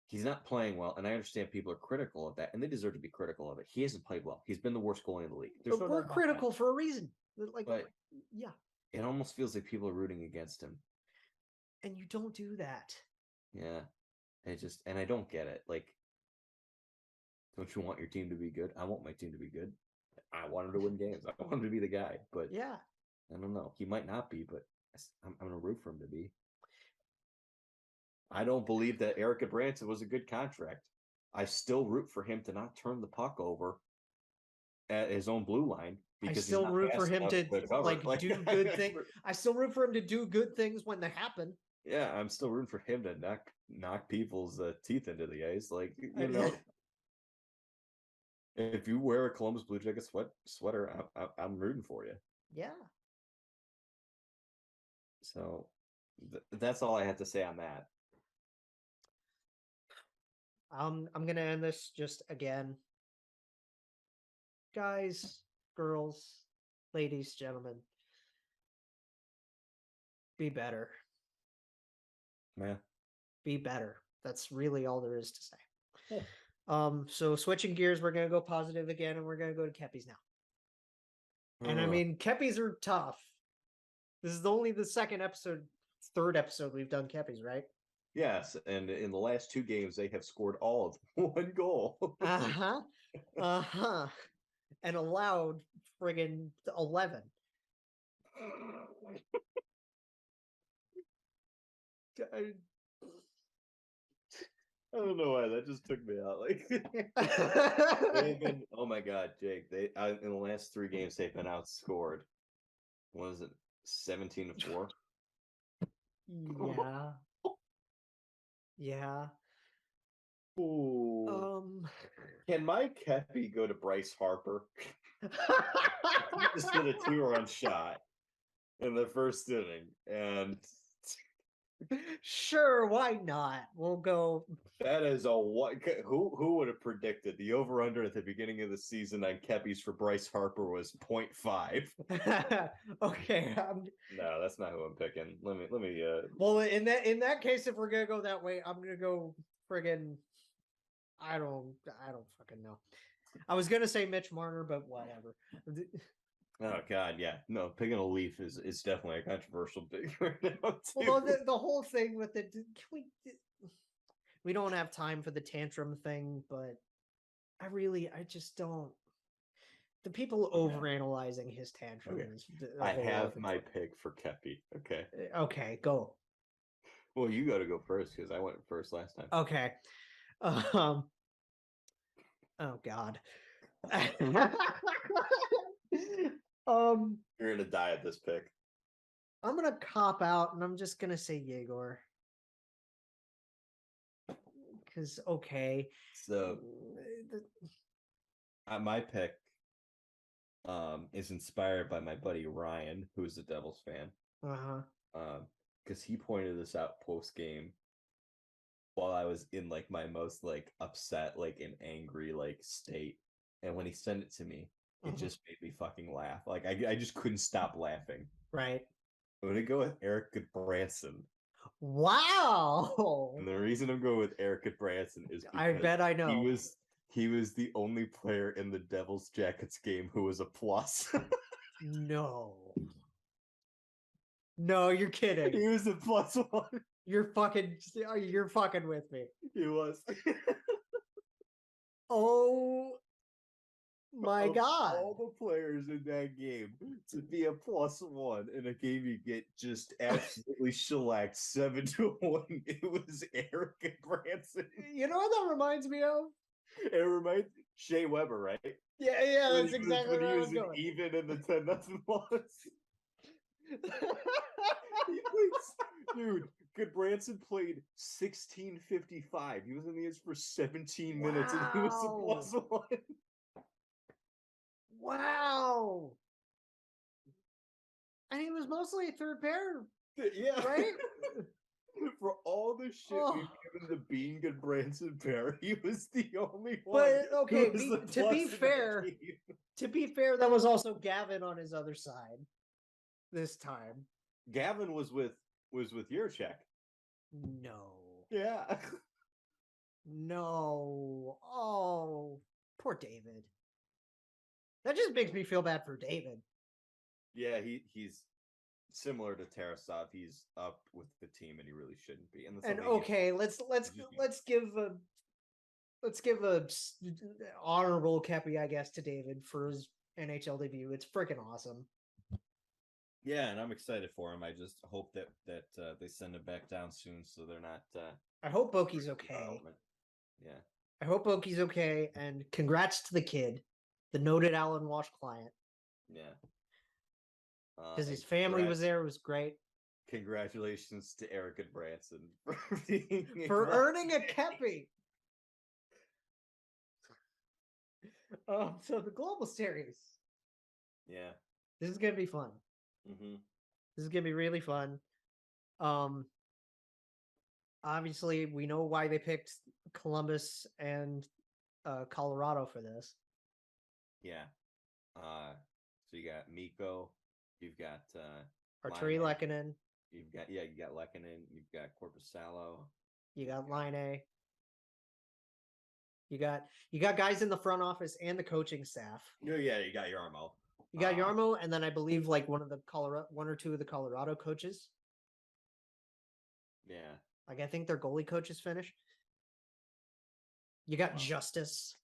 he's not playing well, and I understand people are critical of that, and they deserve to be critical of it. He hasn't played well. He's been the worst goalie in the league. But we're critical for a reason. But yeah. It almost feels like people are rooting against him. And you don't do that. Yeah. And I don't get it. Like, don't you want your team to be good? I want my team to be good. I want him to win games. I want him to be the guy. But yeah, I don't know. He might not be, but I'm going to root for him to be. I don't believe that Erica Branson was a good contract. I still root for him to not turn the puck over at his own blue line. Because I still root for him to do good things. I still root for him to do good things when they happen. Yeah, I'm still rooting for him to knock people's teeth into the ice. Like, if you wear a Columbus Blue Jackets sweater, I'm rooting for you. Yeah. So that's all I had to say on that. I'm gonna end this just again. Guys, girls, ladies, gentlemen, be better. Yeah. Be better. That's really all there is to say. Yeah. So switching gears, we're gonna go positive again, and we're gonna go to Kepis now. And I mean, Kepis are tough. This is only the third episode we've done Kepis, right? Yes, and in the last 2 games, they have scored all of 1 goal. And allowed friggin' 11. I don't know why that just took me out. Like, oh my God, Jake! They in the last 3 games they've been outscored. What is it? 17-4. Yeah. Yeah. Ooh. Can my Kepi go to Bryce Harper? He just hit a 2-run shot in the first inning, and Sure, why not? We'll go. that is a what? Who would have predicted the over under at the beginning of the season on Kepi's for Bryce Harper was 0.5? Okay. No, that's not who I'm picking. Let me. Well, in that case, if we're gonna go that way, I'm gonna go friggin'. I don't fucking know. I was gonna say Mitch Marner, but whatever. Oh God, yeah, no, picking a Leaf is definitely a controversial pick right now. Well, the whole thing with it, we don't have time for the tantrum thing, but I just don't. The people overanalyzing his tantrums. Okay. I have my pick for Kepi. Okay. Okay, go. Well, you got to go first because I went first last time. Okay. Oh God. You're gonna die at this pick. I'm gonna cop out, and I'm just gonna say Yegor. Because okay. So my pick is inspired by my buddy Ryan, who's a Devils fan. Because he pointed this out post game while I was in like my most like upset, like an angry like state, and when he sent it to me, it just made me fucking laugh. Like I just couldn't stop laughing. Right. I'm gonna go with Eric Goodbranson. Wow. And the reason I'm going with Eric Goodbranson is because I bet I know. He was the only player in the Devils Jackets game who was a plus. No. No, you're kidding. He was a +1. You're fucking with me. He was. Oh my God. All the players in that game to be a +1 in a game you get just absolutely shellacked 7-1. It was Eric Goodbranson. You know what that reminds me of? It reminds Shea Weber, right? Yeah, that's exactly what I was going. Even in the 10-0 loss. Dude, Goodbranson played 16:55. He was in the ice for 17 minutes, and he was a +1. Wow. And he was mostly a third pair. Yeah. Right? For all the shit we've given the Bean Goodbranson pair, he was the only one. But okay, to be fair, that was also Gavin on his other side this time. Gavin was with Yurchek. No. Yeah. No. Oh, poor David. That just makes me feel bad for David. Yeah, he's similar to Tarasov. He's up with the team, and he really shouldn't be. And okay, let's give a honorable Kepi, I guess, to David for his NHL debut. It's freaking awesome. Yeah, and I'm excited for him. I just hope that they send him back down soon, so they're not. I hope Boki's okay. Yeah, I hope Boki's okay, and congrats to the kid, the noted Alan Walsh client. Yeah, because his family was there. It was great. Congratulations to Eric Goodbranson for earning a Kepi. So the Global Series. Yeah, this is gonna be fun. Mm-hmm. This is gonna be really fun. Obviously, we know why they picked Columbus and Colorado for this. Yeah. So you got Mikko, you've got Arturi Lehkonen. You got Lehkonen, you've got Korpisalo. You got Line. You got guys in the front office and the coaching staff. Oh yeah, you got Yarmo. You got Yarmo, and then I believe like one or two of the Colorado coaches. Yeah. Like I think their goalie coach is Finnish. You got Justice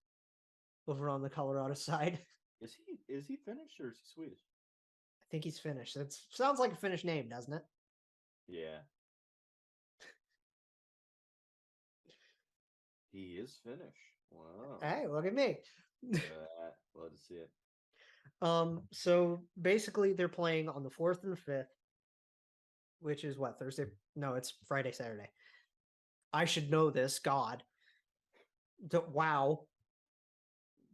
over on the Colorado side. Is he Finnish or is he Swedish? I think he's Finnish. That sounds like a Finnish name, doesn't it? Yeah. He is Finnish. Wow. Hey, look at me. Love to see it. So basically they're playing on the 4th and the 5th, which is what, Thursday? No, it's Friday, Saturday. I should know this, God. Wow.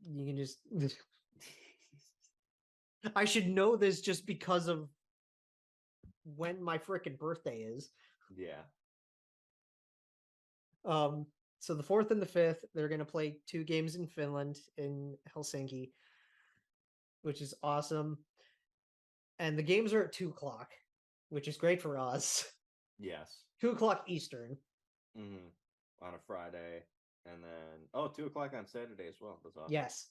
You can just. I should know this just because of when my frickin' birthday is. Yeah. So the 4th and the 5th, they're gonna play 2 games in Finland in Helsinki, which is awesome. And the games are at 2:00, which is great for us. Yes. 2:00 Eastern. On a Friday, and then 2:00 on Saturday as well. That's awesome. Yes.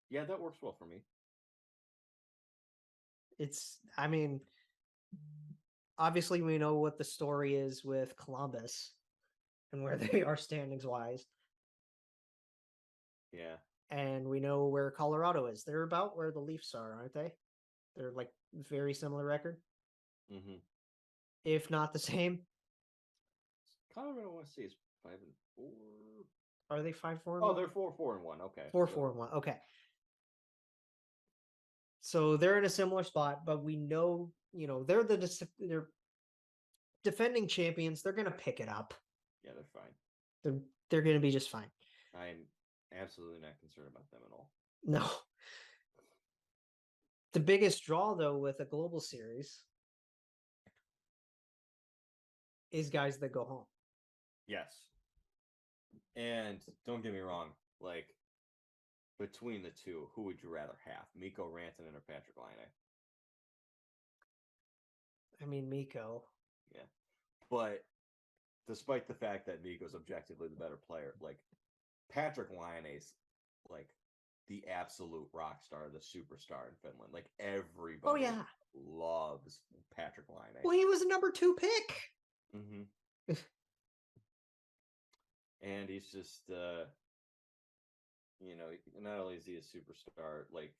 Yeah, that works well for me. I mean, obviously we know what the story is with Columbus and where they are standings wise. Yeah. And we know where Colorado is. They're about where the Leafs are, aren't they? They're like very similar record. If not the same. Colorado, I want to say, is 5-4. Are they 5-4? Oh, they're 4-4-1. Okay. 4-4-1. Okay. So they're in a similar spot, but we know, they're they're defending champions. They're gonna pick it up. Yeah, they're fine. They're gonna be just fine. I'm absolutely not concerned about them at all. No. The biggest draw, though, with a global series is guys that go home. Yes. And don't get me wrong, like, between the two, who would you rather have? Mikko Rantanen or Patrick Laine? I mean, Mikko. Yeah. But despite the fact that Mikko's objectively the better player, like, Patrick Laine's, like, the absolute rock star, the superstar in Finland. Like, everybody loves Patrick Laine. Well, he was a number 2 pick. And he's just, not only is he a superstar, like,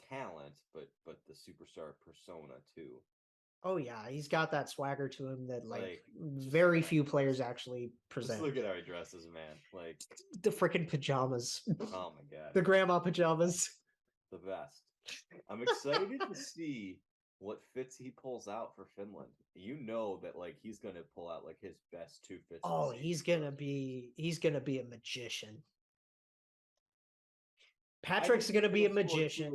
talent, but the superstar persona, too. Oh, yeah. He's got that swagger to him that, like very few players actually present. Just look at how he dresses, man. Like, the freaking pajamas. Oh, my God. The grandma pajamas. The best. I'm excited to see what fits he pulls out for Finland. You know that, like, he's going to pull out, like, his best 2 fits. Oh, he's going to be a magician. Patrick's going to be a magician.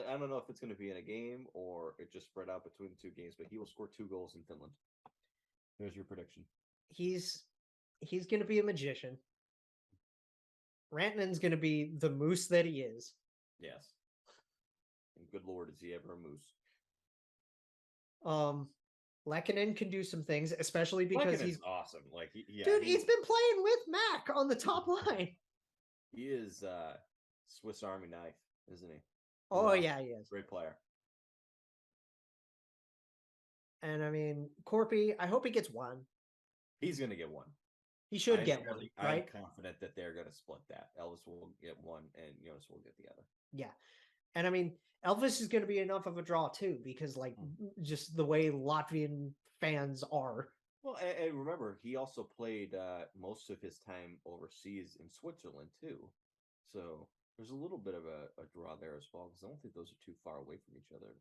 I don't know if it's going to be in a game or it just spread out between the 2 games, but he will score 2 goals in Finland. There's your prediction. He's going to be a magician. Rantanen's going to be the moose that he is. Yes. And good Lord, is he ever a moose? Lehkonen can do some things, especially because he's awesome. Like, he's been playing with Mac on the top line. He is Swiss Army knife, isn't he? Oh, yeah, he is. Great player. And I mean, Corpy, I hope he gets 1. He's going to get 1. He should get 1, right? I'm confident that they're going to split that. Elvis will get 1 and Jonas will get the other. Yeah. And I mean, Elvis is going to be enough of a draw too, because like just the way Latvian fans are. Well, and remember, he also played most of his time overseas in Switzerland too. So there's a little bit of a draw there as well, because I don't think those are too far away from each other,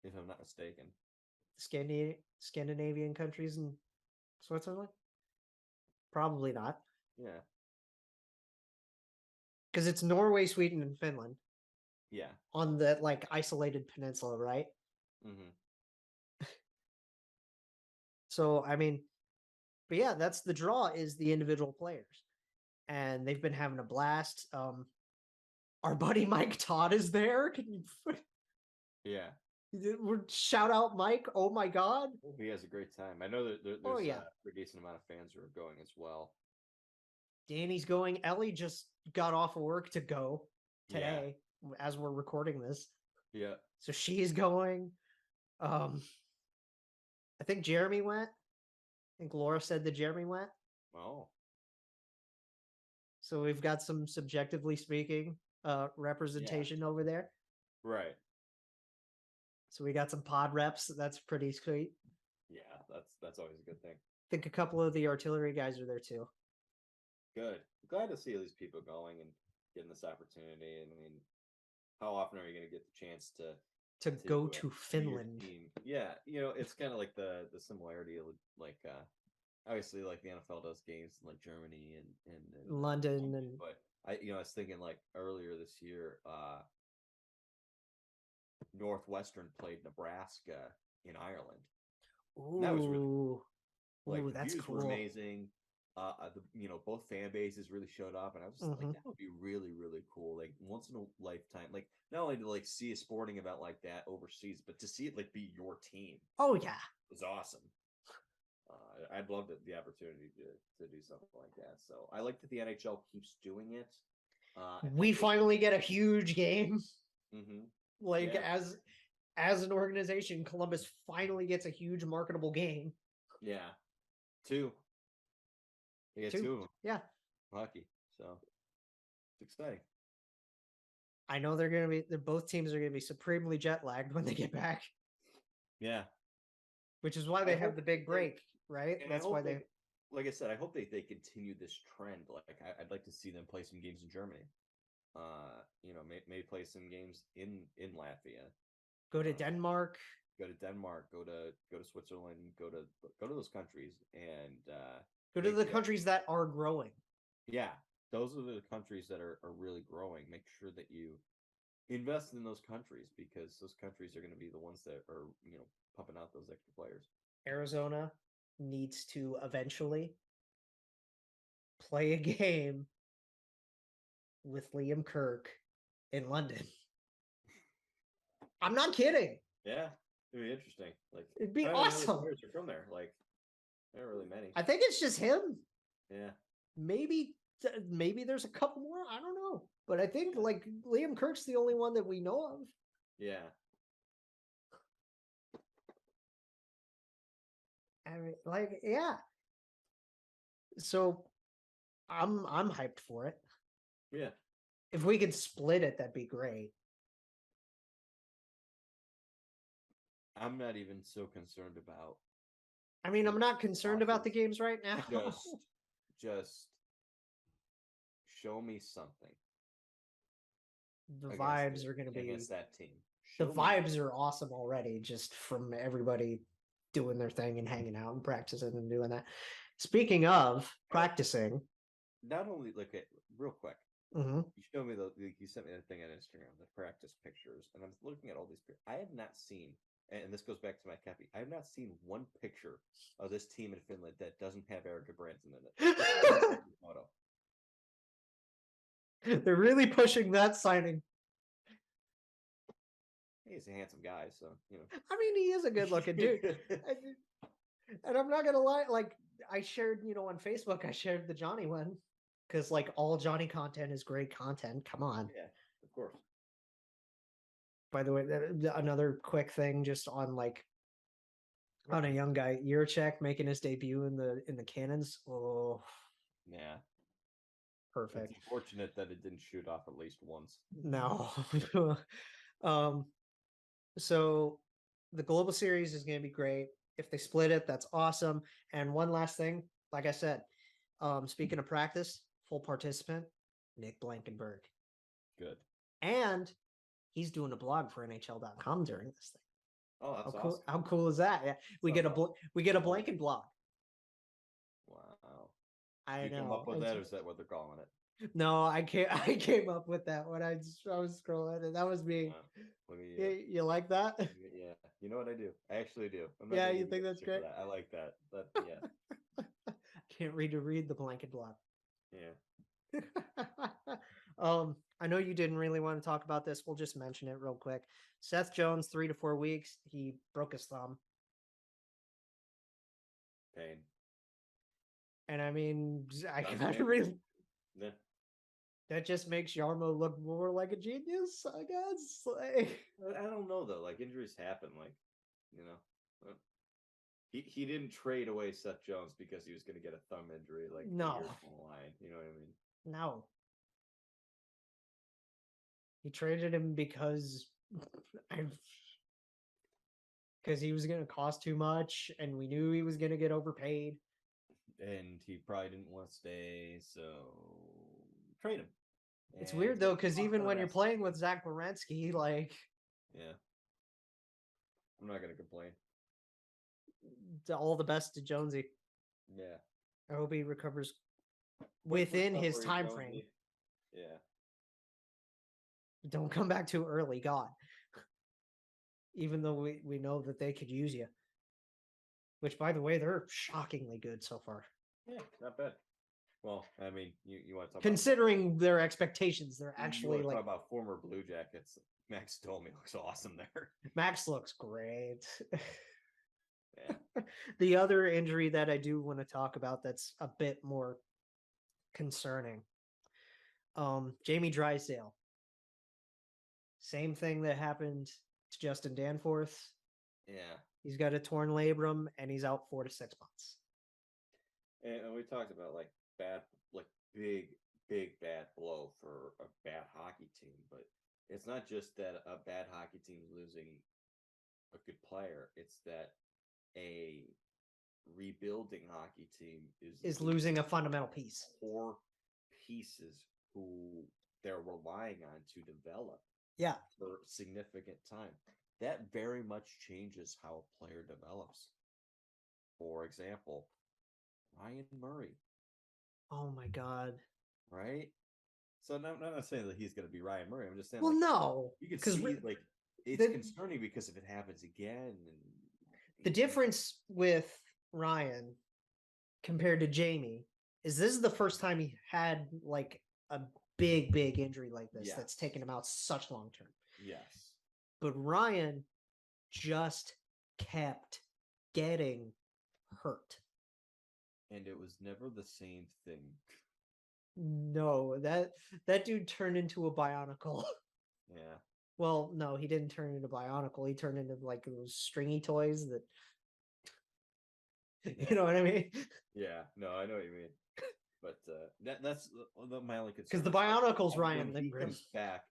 if I'm not mistaken. Scandinavian countries and Switzerland? Probably not. Yeah. Because it's Norway, Sweden, and Finland. Yeah. On that like isolated peninsula, right? So I mean, but yeah, that's the draw is the individual players. And they've been having a blast. Our buddy Mike Todd is there. Can you shout out Mike? Oh my God. He has a great time. I know that there's a decent amount of fans who are going as well. Danny's going. Ellie just got off of work to go today as we're recording this. Yeah. So she's going. I think Jeremy went. I think Laura said that Jeremy went. Oh. So we've got some subjectively speaking representation over there. Right. So we got some pod reps. That's pretty sweet. Yeah, that's always a good thing. I think a couple of the artillery guys are there too. Good. I'm glad to see these people going and getting this opportunity. I mean, how often are you going to get the chance to go to Finland? Yeah, it's kind of like the similarity of like obviously like the NFL does games in like Germany and London and but I was thinking like earlier this year, Northwestern played Nebraska in Ireland. And that was really cool. Like the that's views cool. were amazing. Both fan bases really showed up, and I was just like, that would be really, really cool. Like once in a lifetime, like not only to like see a sporting event like that overseas, but to see it like be your team. Oh yeah, was awesome. I'd love the opportunity to do something like that. So I like that the NHL keeps doing it. We finally get a huge game. Mm-hmm. Like as an organization, Columbus finally gets a huge marketable game. Yeah, two. They get two of them. Yeah, hockey. So it's exciting. I know both teams are gonna be supremely jet lagged when they get back. Yeah, which is why they have the big break, right? That's why they. Like I said, I hope they continue this trend. Like I'd like to see them play some games in Germany. May play some games in Latvia. Go to Denmark. Go to Denmark. Go to Switzerland. Go to those countries and go to the countries that are growing. Yeah, those are the countries that are really growing. Make sure that you invest in those countries because those countries are going to be the ones that are pumping out those extra players. Arizona needs to eventually play a game with Liam Kirk in London. I'm not kidding. Yeah, it'd be interesting. Like it'd be awesome. Players are from there. Like there are really many. I think it's just him. Yeah. Maybe there's a couple more. I don't know, but I think like Liam Kirk's the only one that we know of. Yeah. I mean, yeah. So I'm hyped for it. Yeah. If we could split it, that'd be great. I'm not even so concerned about. I mean, I'm not concerned about the games right now. Just show me something. The vibes are going to be against that team. The vibes are awesome already, just from everybody doing their thing and hanging out and practicing and doing that. Speaking of practicing, not only look at real quick. You showed me you sent me that thing on Instagram, the practice pictures, and I'm looking at all these pictures. I have not seen, and this goes back to my Kepi, I have not seen one picture of this team in Finland that doesn't have Erica Branson in it. They're really pushing that signing. He's a handsome guy, so I mean, he is a good-looking dude. And I'm not gonna lie, like I shared, on Facebook, I shared the Johnny one. Because like all Johnny content is great content. Come on. Yeah, of course. By the way, another quick thing just on a young guy, Yurchek making his debut in the Cannons. Oh, yeah, perfect. It's unfortunate that it didn't shoot off at least once. No. So the Global Series is going to be great. If they split it, that's awesome. And one last thing, like I said, speaking of practice, full participant, Nick Blankenburg. Good. And he's doing a blog for NHL.com during this thing. Oh, that's awesome. Cool. How cool is that? Yeah. We get a Blanken blog. Wow. I know. Come up with that, or is that what they're calling it? No, I came up with that when I was scrolling, and that was me. You like that? Yeah. You know what I do? I actually do. Yeah, you think that's great? I like that. Yeah. Can't read the Blanket blog. Yeah. I know you didn't really want to talk about this. We'll just mention it real quick. Seth Jones, 3 to 4 weeks. He broke his thumb. Pain. And I mean, I kind of really. Yeah. That just makes Yarmo look more like a genius, I guess. I don't know though. Like injuries happen. Like, he didn't trade away Seth Jones because he was going to get a thumb injury. Like no, years down the line. You know what I mean? No. He traded him because he was going to cost too much, and we knew he was going to get overpaid. And he probably didn't want to stay, so trade him. It's weird though, because even when you're playing with Zach Werenski, yeah, I'm not gonna complain. All the best to Jonesy. Yeah. I hope he recovers Quick within his recovery, time Jonesy. frame. Yeah. Don't come back too early, God. Even though we know that they could use you. Which, by the way, they're shockingly good so far. Yeah, not bad. Well, I mean, you want to talk considering their expectations, they're about, actually you want to like talk about former Blue Jackets. Max Domi looks awesome there. Max looks great. Yeah. The other injury that I do want to talk about that's a bit more concerning. Jamie Drysdale. Same thing that happened to Justin Danforth. Yeah. He's got a torn labrum and he's out 4 to 6 months. And we talked about like big bad blow for a bad hockey team, but it's not just that a bad hockey team is losing a good player, it's that a rebuilding hockey team is losing a fundamental piece. Core pieces who they're relying on to develop for significant time. That very much changes how a player develops. For example, Ryan Murray. Oh my God. Right? So I'm not saying that he's going to be Ryan Murray. I'm just saying, well, no, you can see it's concerning because if it happens again, the difference with Ryan compared to Jamie is this is the first time he had like a big injury like this that's taken him out such long term. Yes. But Ryan just kept getting hurt. And it was never the same thing. No, that dude turned into a Bionicle. Yeah. Well, no, he didn't turn into Bionicle. He turned into like those stringy toys that you know what I mean? Yeah, no, I know what you mean. But that's my only concern. Because the Bionicle's Ryan when he Lindgren. comes back,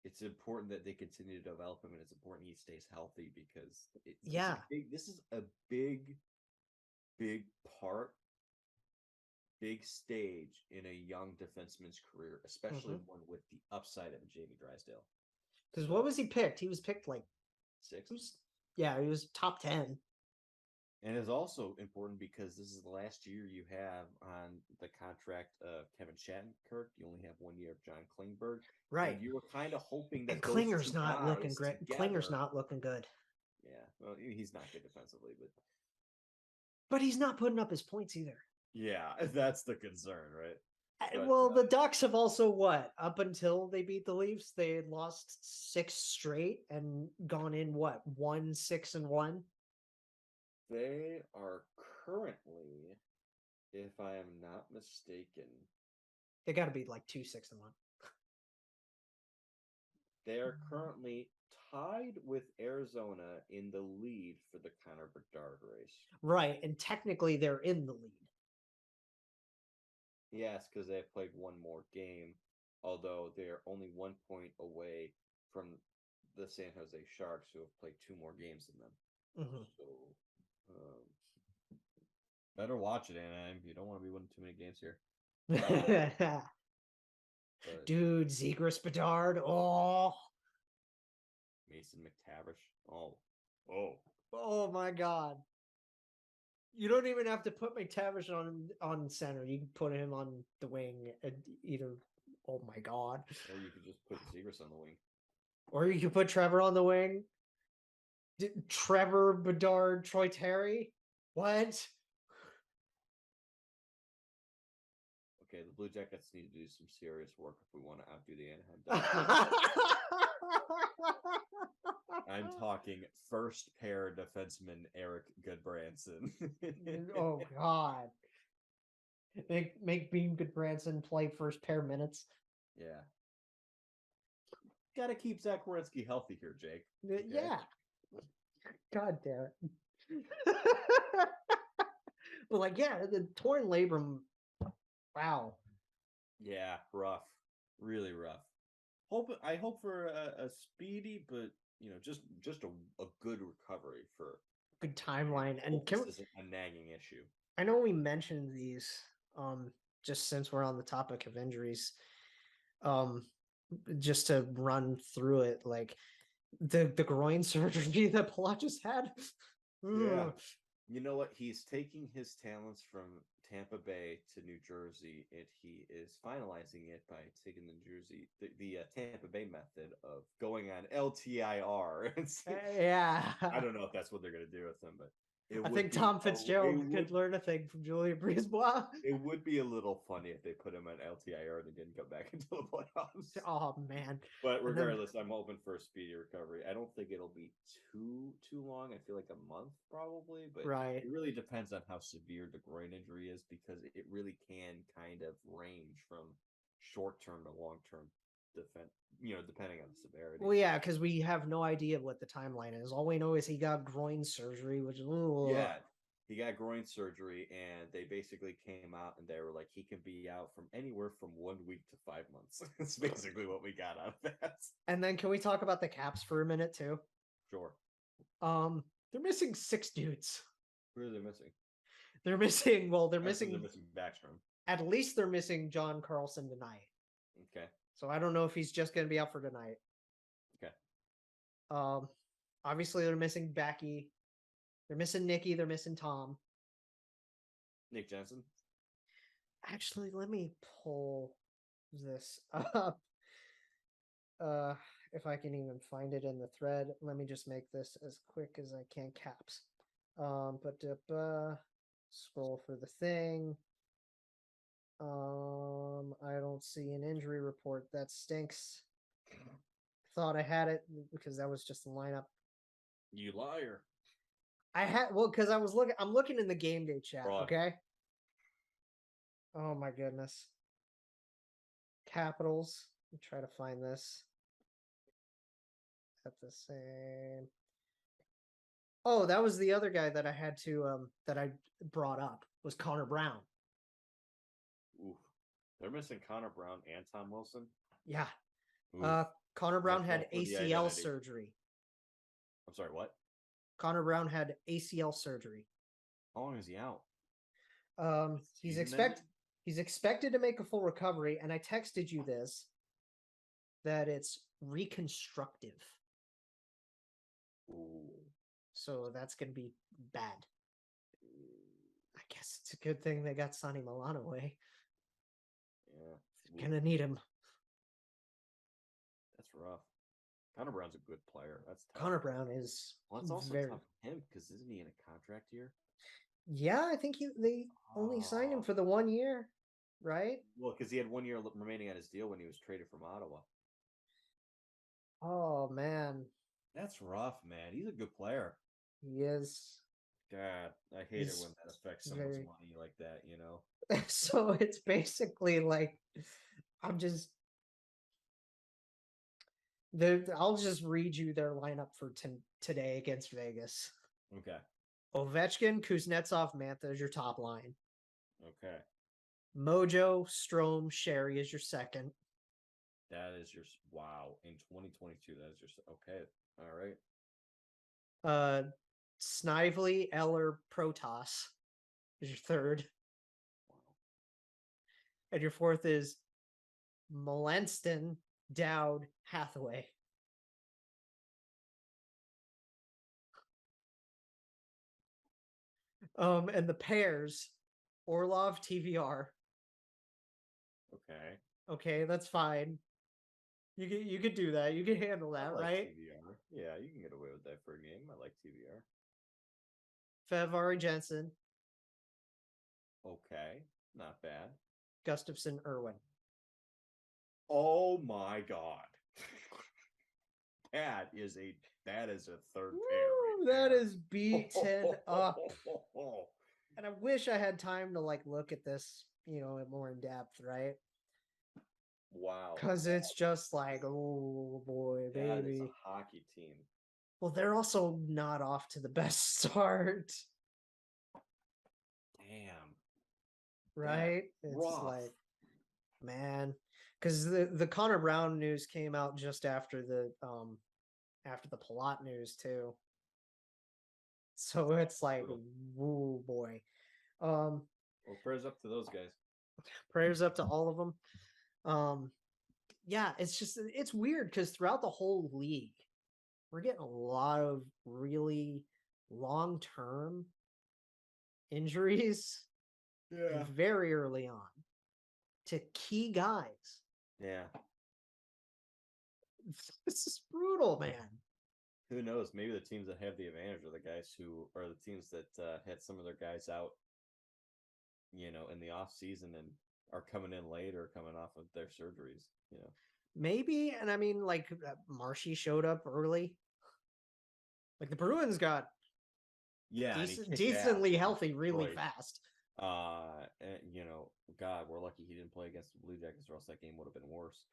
it's important that they continue to develop him, and it's important he stays healthy because this is a big part, big stage in a young defenseman's career, especially one with the upside of Jamie Drysdale. Because what was he picked? He was picked like 6th. Yeah, he was top 10. And it's also important because this is the last year you have on the contract of Kevin Shattenkirk. You only have 1 year of John Klingberg. Right. And you were kind of hoping that and Klinger's not looking great. Klinger's not looking good. Yeah. Well, he's not good defensively, but he's not putting up his points either. Yeah, that's the concern, right? But, well, the Ducks have also up until they beat the Leafs, they had lost 6 straight and gone in 1-6-1. They are currently, if I am not mistaken, they got to be like 2-6-1. They are currently tied with Arizona in the lead for the Connor Bedard race. Right, and technically they're in the lead. Yes, because they have played one more game, although they're only 1 point away from the San Jose Sharks, who have played 2 more games than them. Mm-hmm. So, better watch it, Anaheim. You don't want to be winning too many games here. Dude, Zegras Bedard. Oh. Mason McTavish. Oh my God. You don't even have to put McTavish on center. You can put him on the wing. Either. Oh my God. Or you could just put Zegras on the wing. Or you could put Trevor on the wing. Trevor, Bedard, Troy Terry. What? Okay, the Blue Jackets need to do some serious work if we want to outdo the Anaheim Ducks. I'm talking first pair defenseman Eric Goodbranson. Oh God! Make Beam Goodbranson play first pair minutes. Yeah. Got to keep Zach Werenski healthy here, Jake. Okay? Yeah. God damn it. But the torn labrum. Wow. Yeah, rough. Really rough. I hope for a speedy, but just a good recovery for good timeline. And this isn't a nagging issue. I know we mentioned these just since we're on the topic of injuries. Just to run through it, like the groin surgery that Palat just had. Yeah. You know what? He's taking his talents from Tampa Bay to New Jersey, and he is finalizing it by taking the Tampa Bay method of going on LTIR. Yeah. I don't know if that's what they're going to do with him, but I think Tom Fitzgerald could learn a thing from Julien Brisebois. It would be a little funny if they put him on LTIR and he didn't come back into the playoffs. Oh man! But regardless, I'm hoping for a speedy recovery. I don't think it'll be too long. I feel like a month probably, but right. It really depends on how severe the groin injury is because it really can kind of range from short term to long term depending on the severity. Well, yeah, because we have no idea what the timeline is. All we know is he got groin surgery, which yeah, he got groin surgery, and they basically came out and they were like, he can be out from anywhere from 1 week to 5 months. That's basically what we got out of that. And then can we talk about the Caps for a minute too? Sure. They're missing 6 dudes. Who are they missing? They're missing. Well, they're missing Backstrom. At least they're missing John Carlson tonight. Okay. So I don't know if he's just going to be out for tonight. Okay. Obviously they're missing Becky. They're missing Nikki. They're missing Tom. Nick Jensen. Actually, let me pull this up. If I can even find it in the thread. Let me just make this as quick as I can. Caps. Scroll for the thing. I don't see an injury report. That stinks. Thought I had it because that was just the lineup. You liar. Because I'm looking in the game day chat, okay? Oh my goodness. Capitals. Let me try to find this. At the same. Oh, that was the other guy that I had to that I brought up was Connor Brown. Oof. They're missing Connor Brown and Tom Wilson. Yeah. Oof. Connor Brown had ACL surgery. I'm sorry, what? Connor Brown had ACL surgery. How long is he out? He's expected to make a full recovery, and I texted you this that it's reconstructive. Ooh. So that's going to be bad. I guess it's a good thing they got Sonny Milano away. Yeah. Gonna need him. That's rough. Connor Brown's a good player. That's tough. Connor Brown is. Well, it's also tough for him because isn't he in a contract year? Yeah, I think they only signed him for the 1 year, right? Well, because he had 1 year remaining on his deal when he was traded from Ottawa. Oh man, that's rough, man. He's a good player. He is. God, I hate it when that affects someone's money like that, you know? So it's basically like, I'll just read you their lineup for today against Vegas. Okay. Ovechkin, Kuznetsov, Mantha is your top line. Okay. Mojo, Strome, Sherry is your second. That is your wow. In 2022, that is your okay. All right. Snively, Eller, Protas is your third. Wow. And your fourth is Melenston, Dowd, Hathaway. And the pairs, Orlov, TVR. Okay. Okay, that's fine. You could do that. You can handle that, right? TVR. Yeah, you can get away with that for a game. I like TVR. Fevari, Jensen. Okay, not bad. Gustafson, Irwin. Oh my God. That is a third pair. That is beaten up. And I wish I had time to look at this, more in depth, right? Wow. Because it's just like, oh boy, baby. That is a hockey team. Well, they're also not off to the best start. Damn. Right? It's rough. Like, man. Because the Connor Brown news came out just after the Palat news too. So it's like, woo boy. Well, prayers up to those guys. Prayers up to all of them. Yeah, it's weird because throughout the whole league, we're getting a lot of really long-term injuries very early on to key guys. Yeah. This is brutal, man. Who knows? Maybe the teams that have the advantage are the guys who are the teams that had some of their guys out, in the off season and are coming in late or coming off of their surgeries. Maybe, and I mean, like Marshy showed up early. Like the Bruins got decently healthy really fast. God, we're lucky he didn't play against the Blue Jackets, or else that game would have been worse.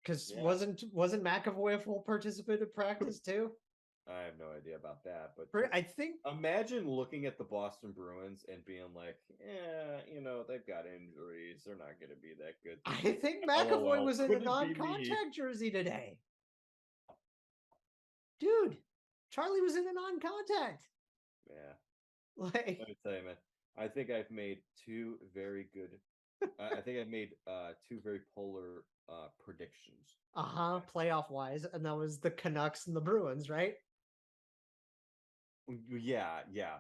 Because wasn't McAvoy a full participant in practice too? I have no idea about that, but I think imagine looking at the Boston Bruins and being like, they've got injuries. They're not going to be that good. I think McAvoy was in a non-contact jersey today. Dude, Charlie was in a non-contact. Yeah. Like, let me tell you, man. I think I've made two very good. I think I've made two very polar predictions. Playoff wise, and that was the Canucks and the Bruins, right? Yeah.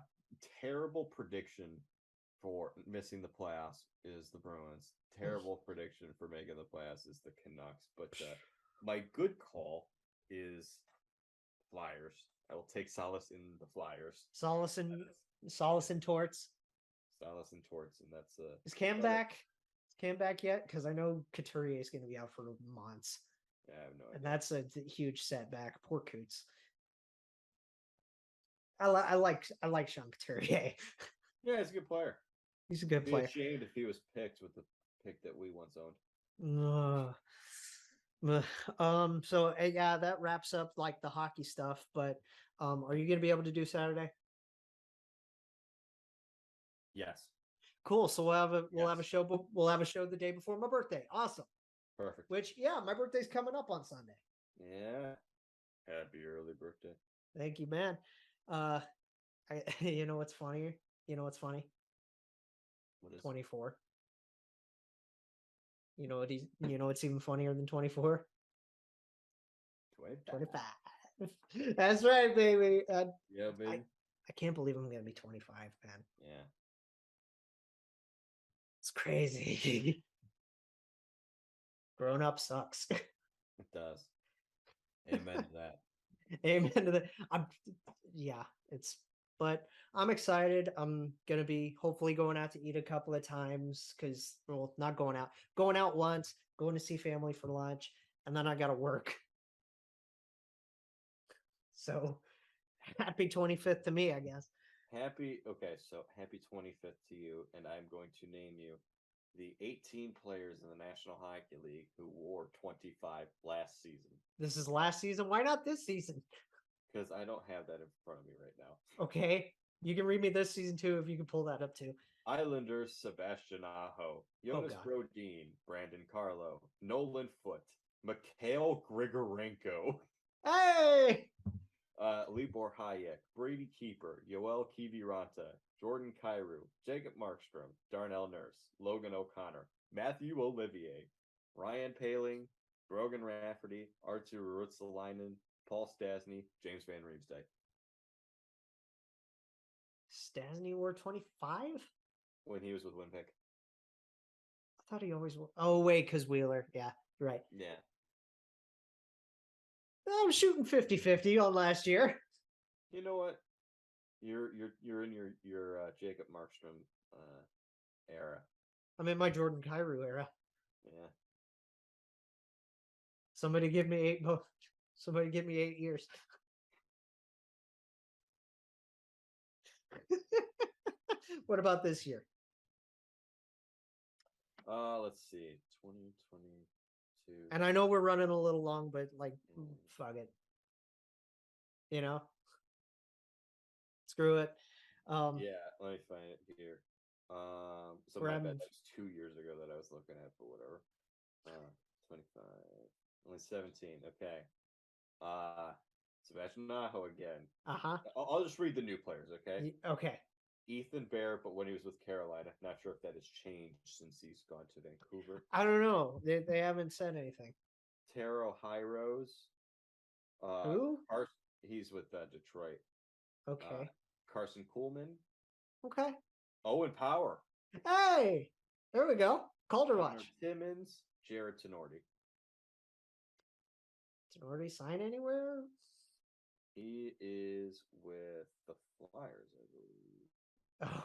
Terrible prediction for missing the playoffs is the Bruins. Terrible prediction for making the playoffs is the Canucks. But my good call is Flyers. I will take solace in the Flyers. Solace and Torts. Solace and Torts, and that's is Cam back? Is Cam back yet? Because I know Couturier is going to be out for months. Yeah, I have no idea. And that's a huge setback. Poor Coots. I like Sean Couturier. Yeah, he's a good player. He's a good player. I'd be ashamed if he was picked with the pick that we once owned. So yeah, that wraps up like the hockey stuff. But are you gonna be able to do Saturday? Yes. Cool. So we'll have a show. We'll have a show the day before my birthday. Awesome. Perfect. Which my birthday's coming up on Sunday. Yeah. Happy early birthday. Thank you, man. You know what's funny? What is 24? You know what's even funnier than 24? 25. That's right, baby. Yeah, baby. I can't believe I'm gonna be 25, man. Yeah. It's crazy. Grown up sucks. It does. Amen to that. Amen to that. But I'm excited. I'm gonna be hopefully going out to eat a couple of times because, well, not going out once, going to see family for lunch, and then I gotta work. So happy 25th to me, I guess. Happy 25th to you, and I'm going to name you the 18 players in the National Hockey League who wore 25 last season. This is last season. Why not this season? Because I don't have that in front of me right now. Okay. You can read me this season too if you can pull that up too. Islanders, Sebastian Aho, Jonas Brodin, Brandon Carlo, Nolan Foote, Mikhail Grigorenko. Hey! Libor Hayek, Brady Keeper, Yoel Kiviranta, Jordan Kyrou, Jacob Markstrom, Darnell Nurse, Logan O'Connor, Matthew Olivier, Ryan Paling, Brogan Rafferty, Artur Ruotsalainen, Paul Stastny, James Van Riemsdyk. Stastny wore 25? When he was with Winnipeg. I thought he always wore... Oh, wait, because Wheeler. Yeah, you're right. Yeah. I'm shooting 50-50 on last year. You know what? You're in your Jacob Markstrom era. I'm in my Jordan Kyrou era. Yeah. Somebody give me 8 years. What about this year? Let's see. 2022. And I know we're running a little long, but fuck it. Screw it. Yeah, let me find it here. So my bad, that was 2 years ago that I was looking at, but whatever. 25, only 17. Okay. Sebastian Aho again. I'll just read the new players, okay? Okay. Ethan Bear, but when he was with Carolina, not sure if that has changed since he's gone to Vancouver. I don't know. They haven't said anything. Taro Hirose. Who? He's with Detroit. Okay. Carson Kuhlman. Okay. Owen Power. Hey, there we go. Calder Connor watch. Timmons. Jared Tenorti. Tenorti sign anywhere? He is with the Flyers, I believe. Oh.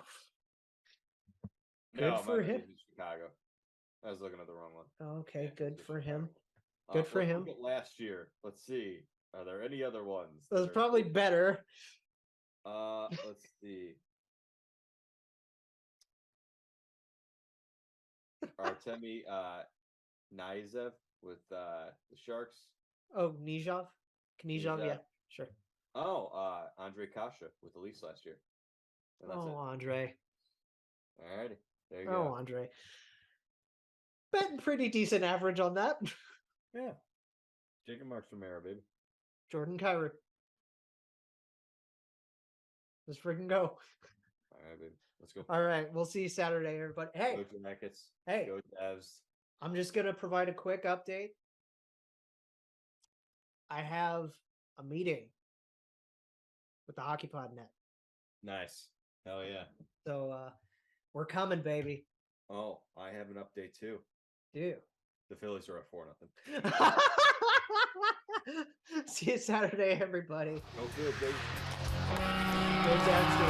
Good for him. He's in Chicago. I was looking at the wrong one. Okay, Yeah, good for him. Chicago. Good for let's him. Look at last year. Let's see. Are there any other ones? It was probably better. Let's see. Artemi Knizev with the Sharks. Oh, Knyzhov? Yeah, sure. Oh, Andre Kasha with the Leafs last year. And that's it. Andre. Alrighty. There you go. Andre. Betting pretty decent average on that. Yeah. Jacob Marks Romero, baby. Jordan Kyrou. Let's freaking go. All right, baby. Let's go. All right. We'll see you Saturday, everybody. Hey. Go Jackets. Hey. Go Devs. I'm just going to provide a quick update. I have a meeting with the Hockey Pod Net. Nice. Hell yeah. So we're coming, baby. Oh, I have an update too. Dude. The Phillies are up 4-0. See you Saturday, everybody. Go Phillies, baby. Go Jackets.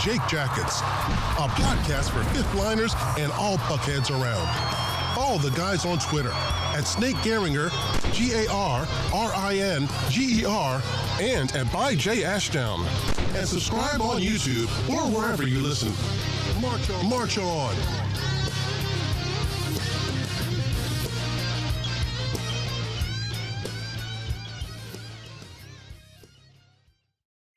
Jake Jackets, a podcast for fifth liners and all puckheads around. Follow the guys on Twitter at Snake Garinger, GARRINGER, and at by J Ashdown. And subscribe on YouTube or wherever you listen. March on.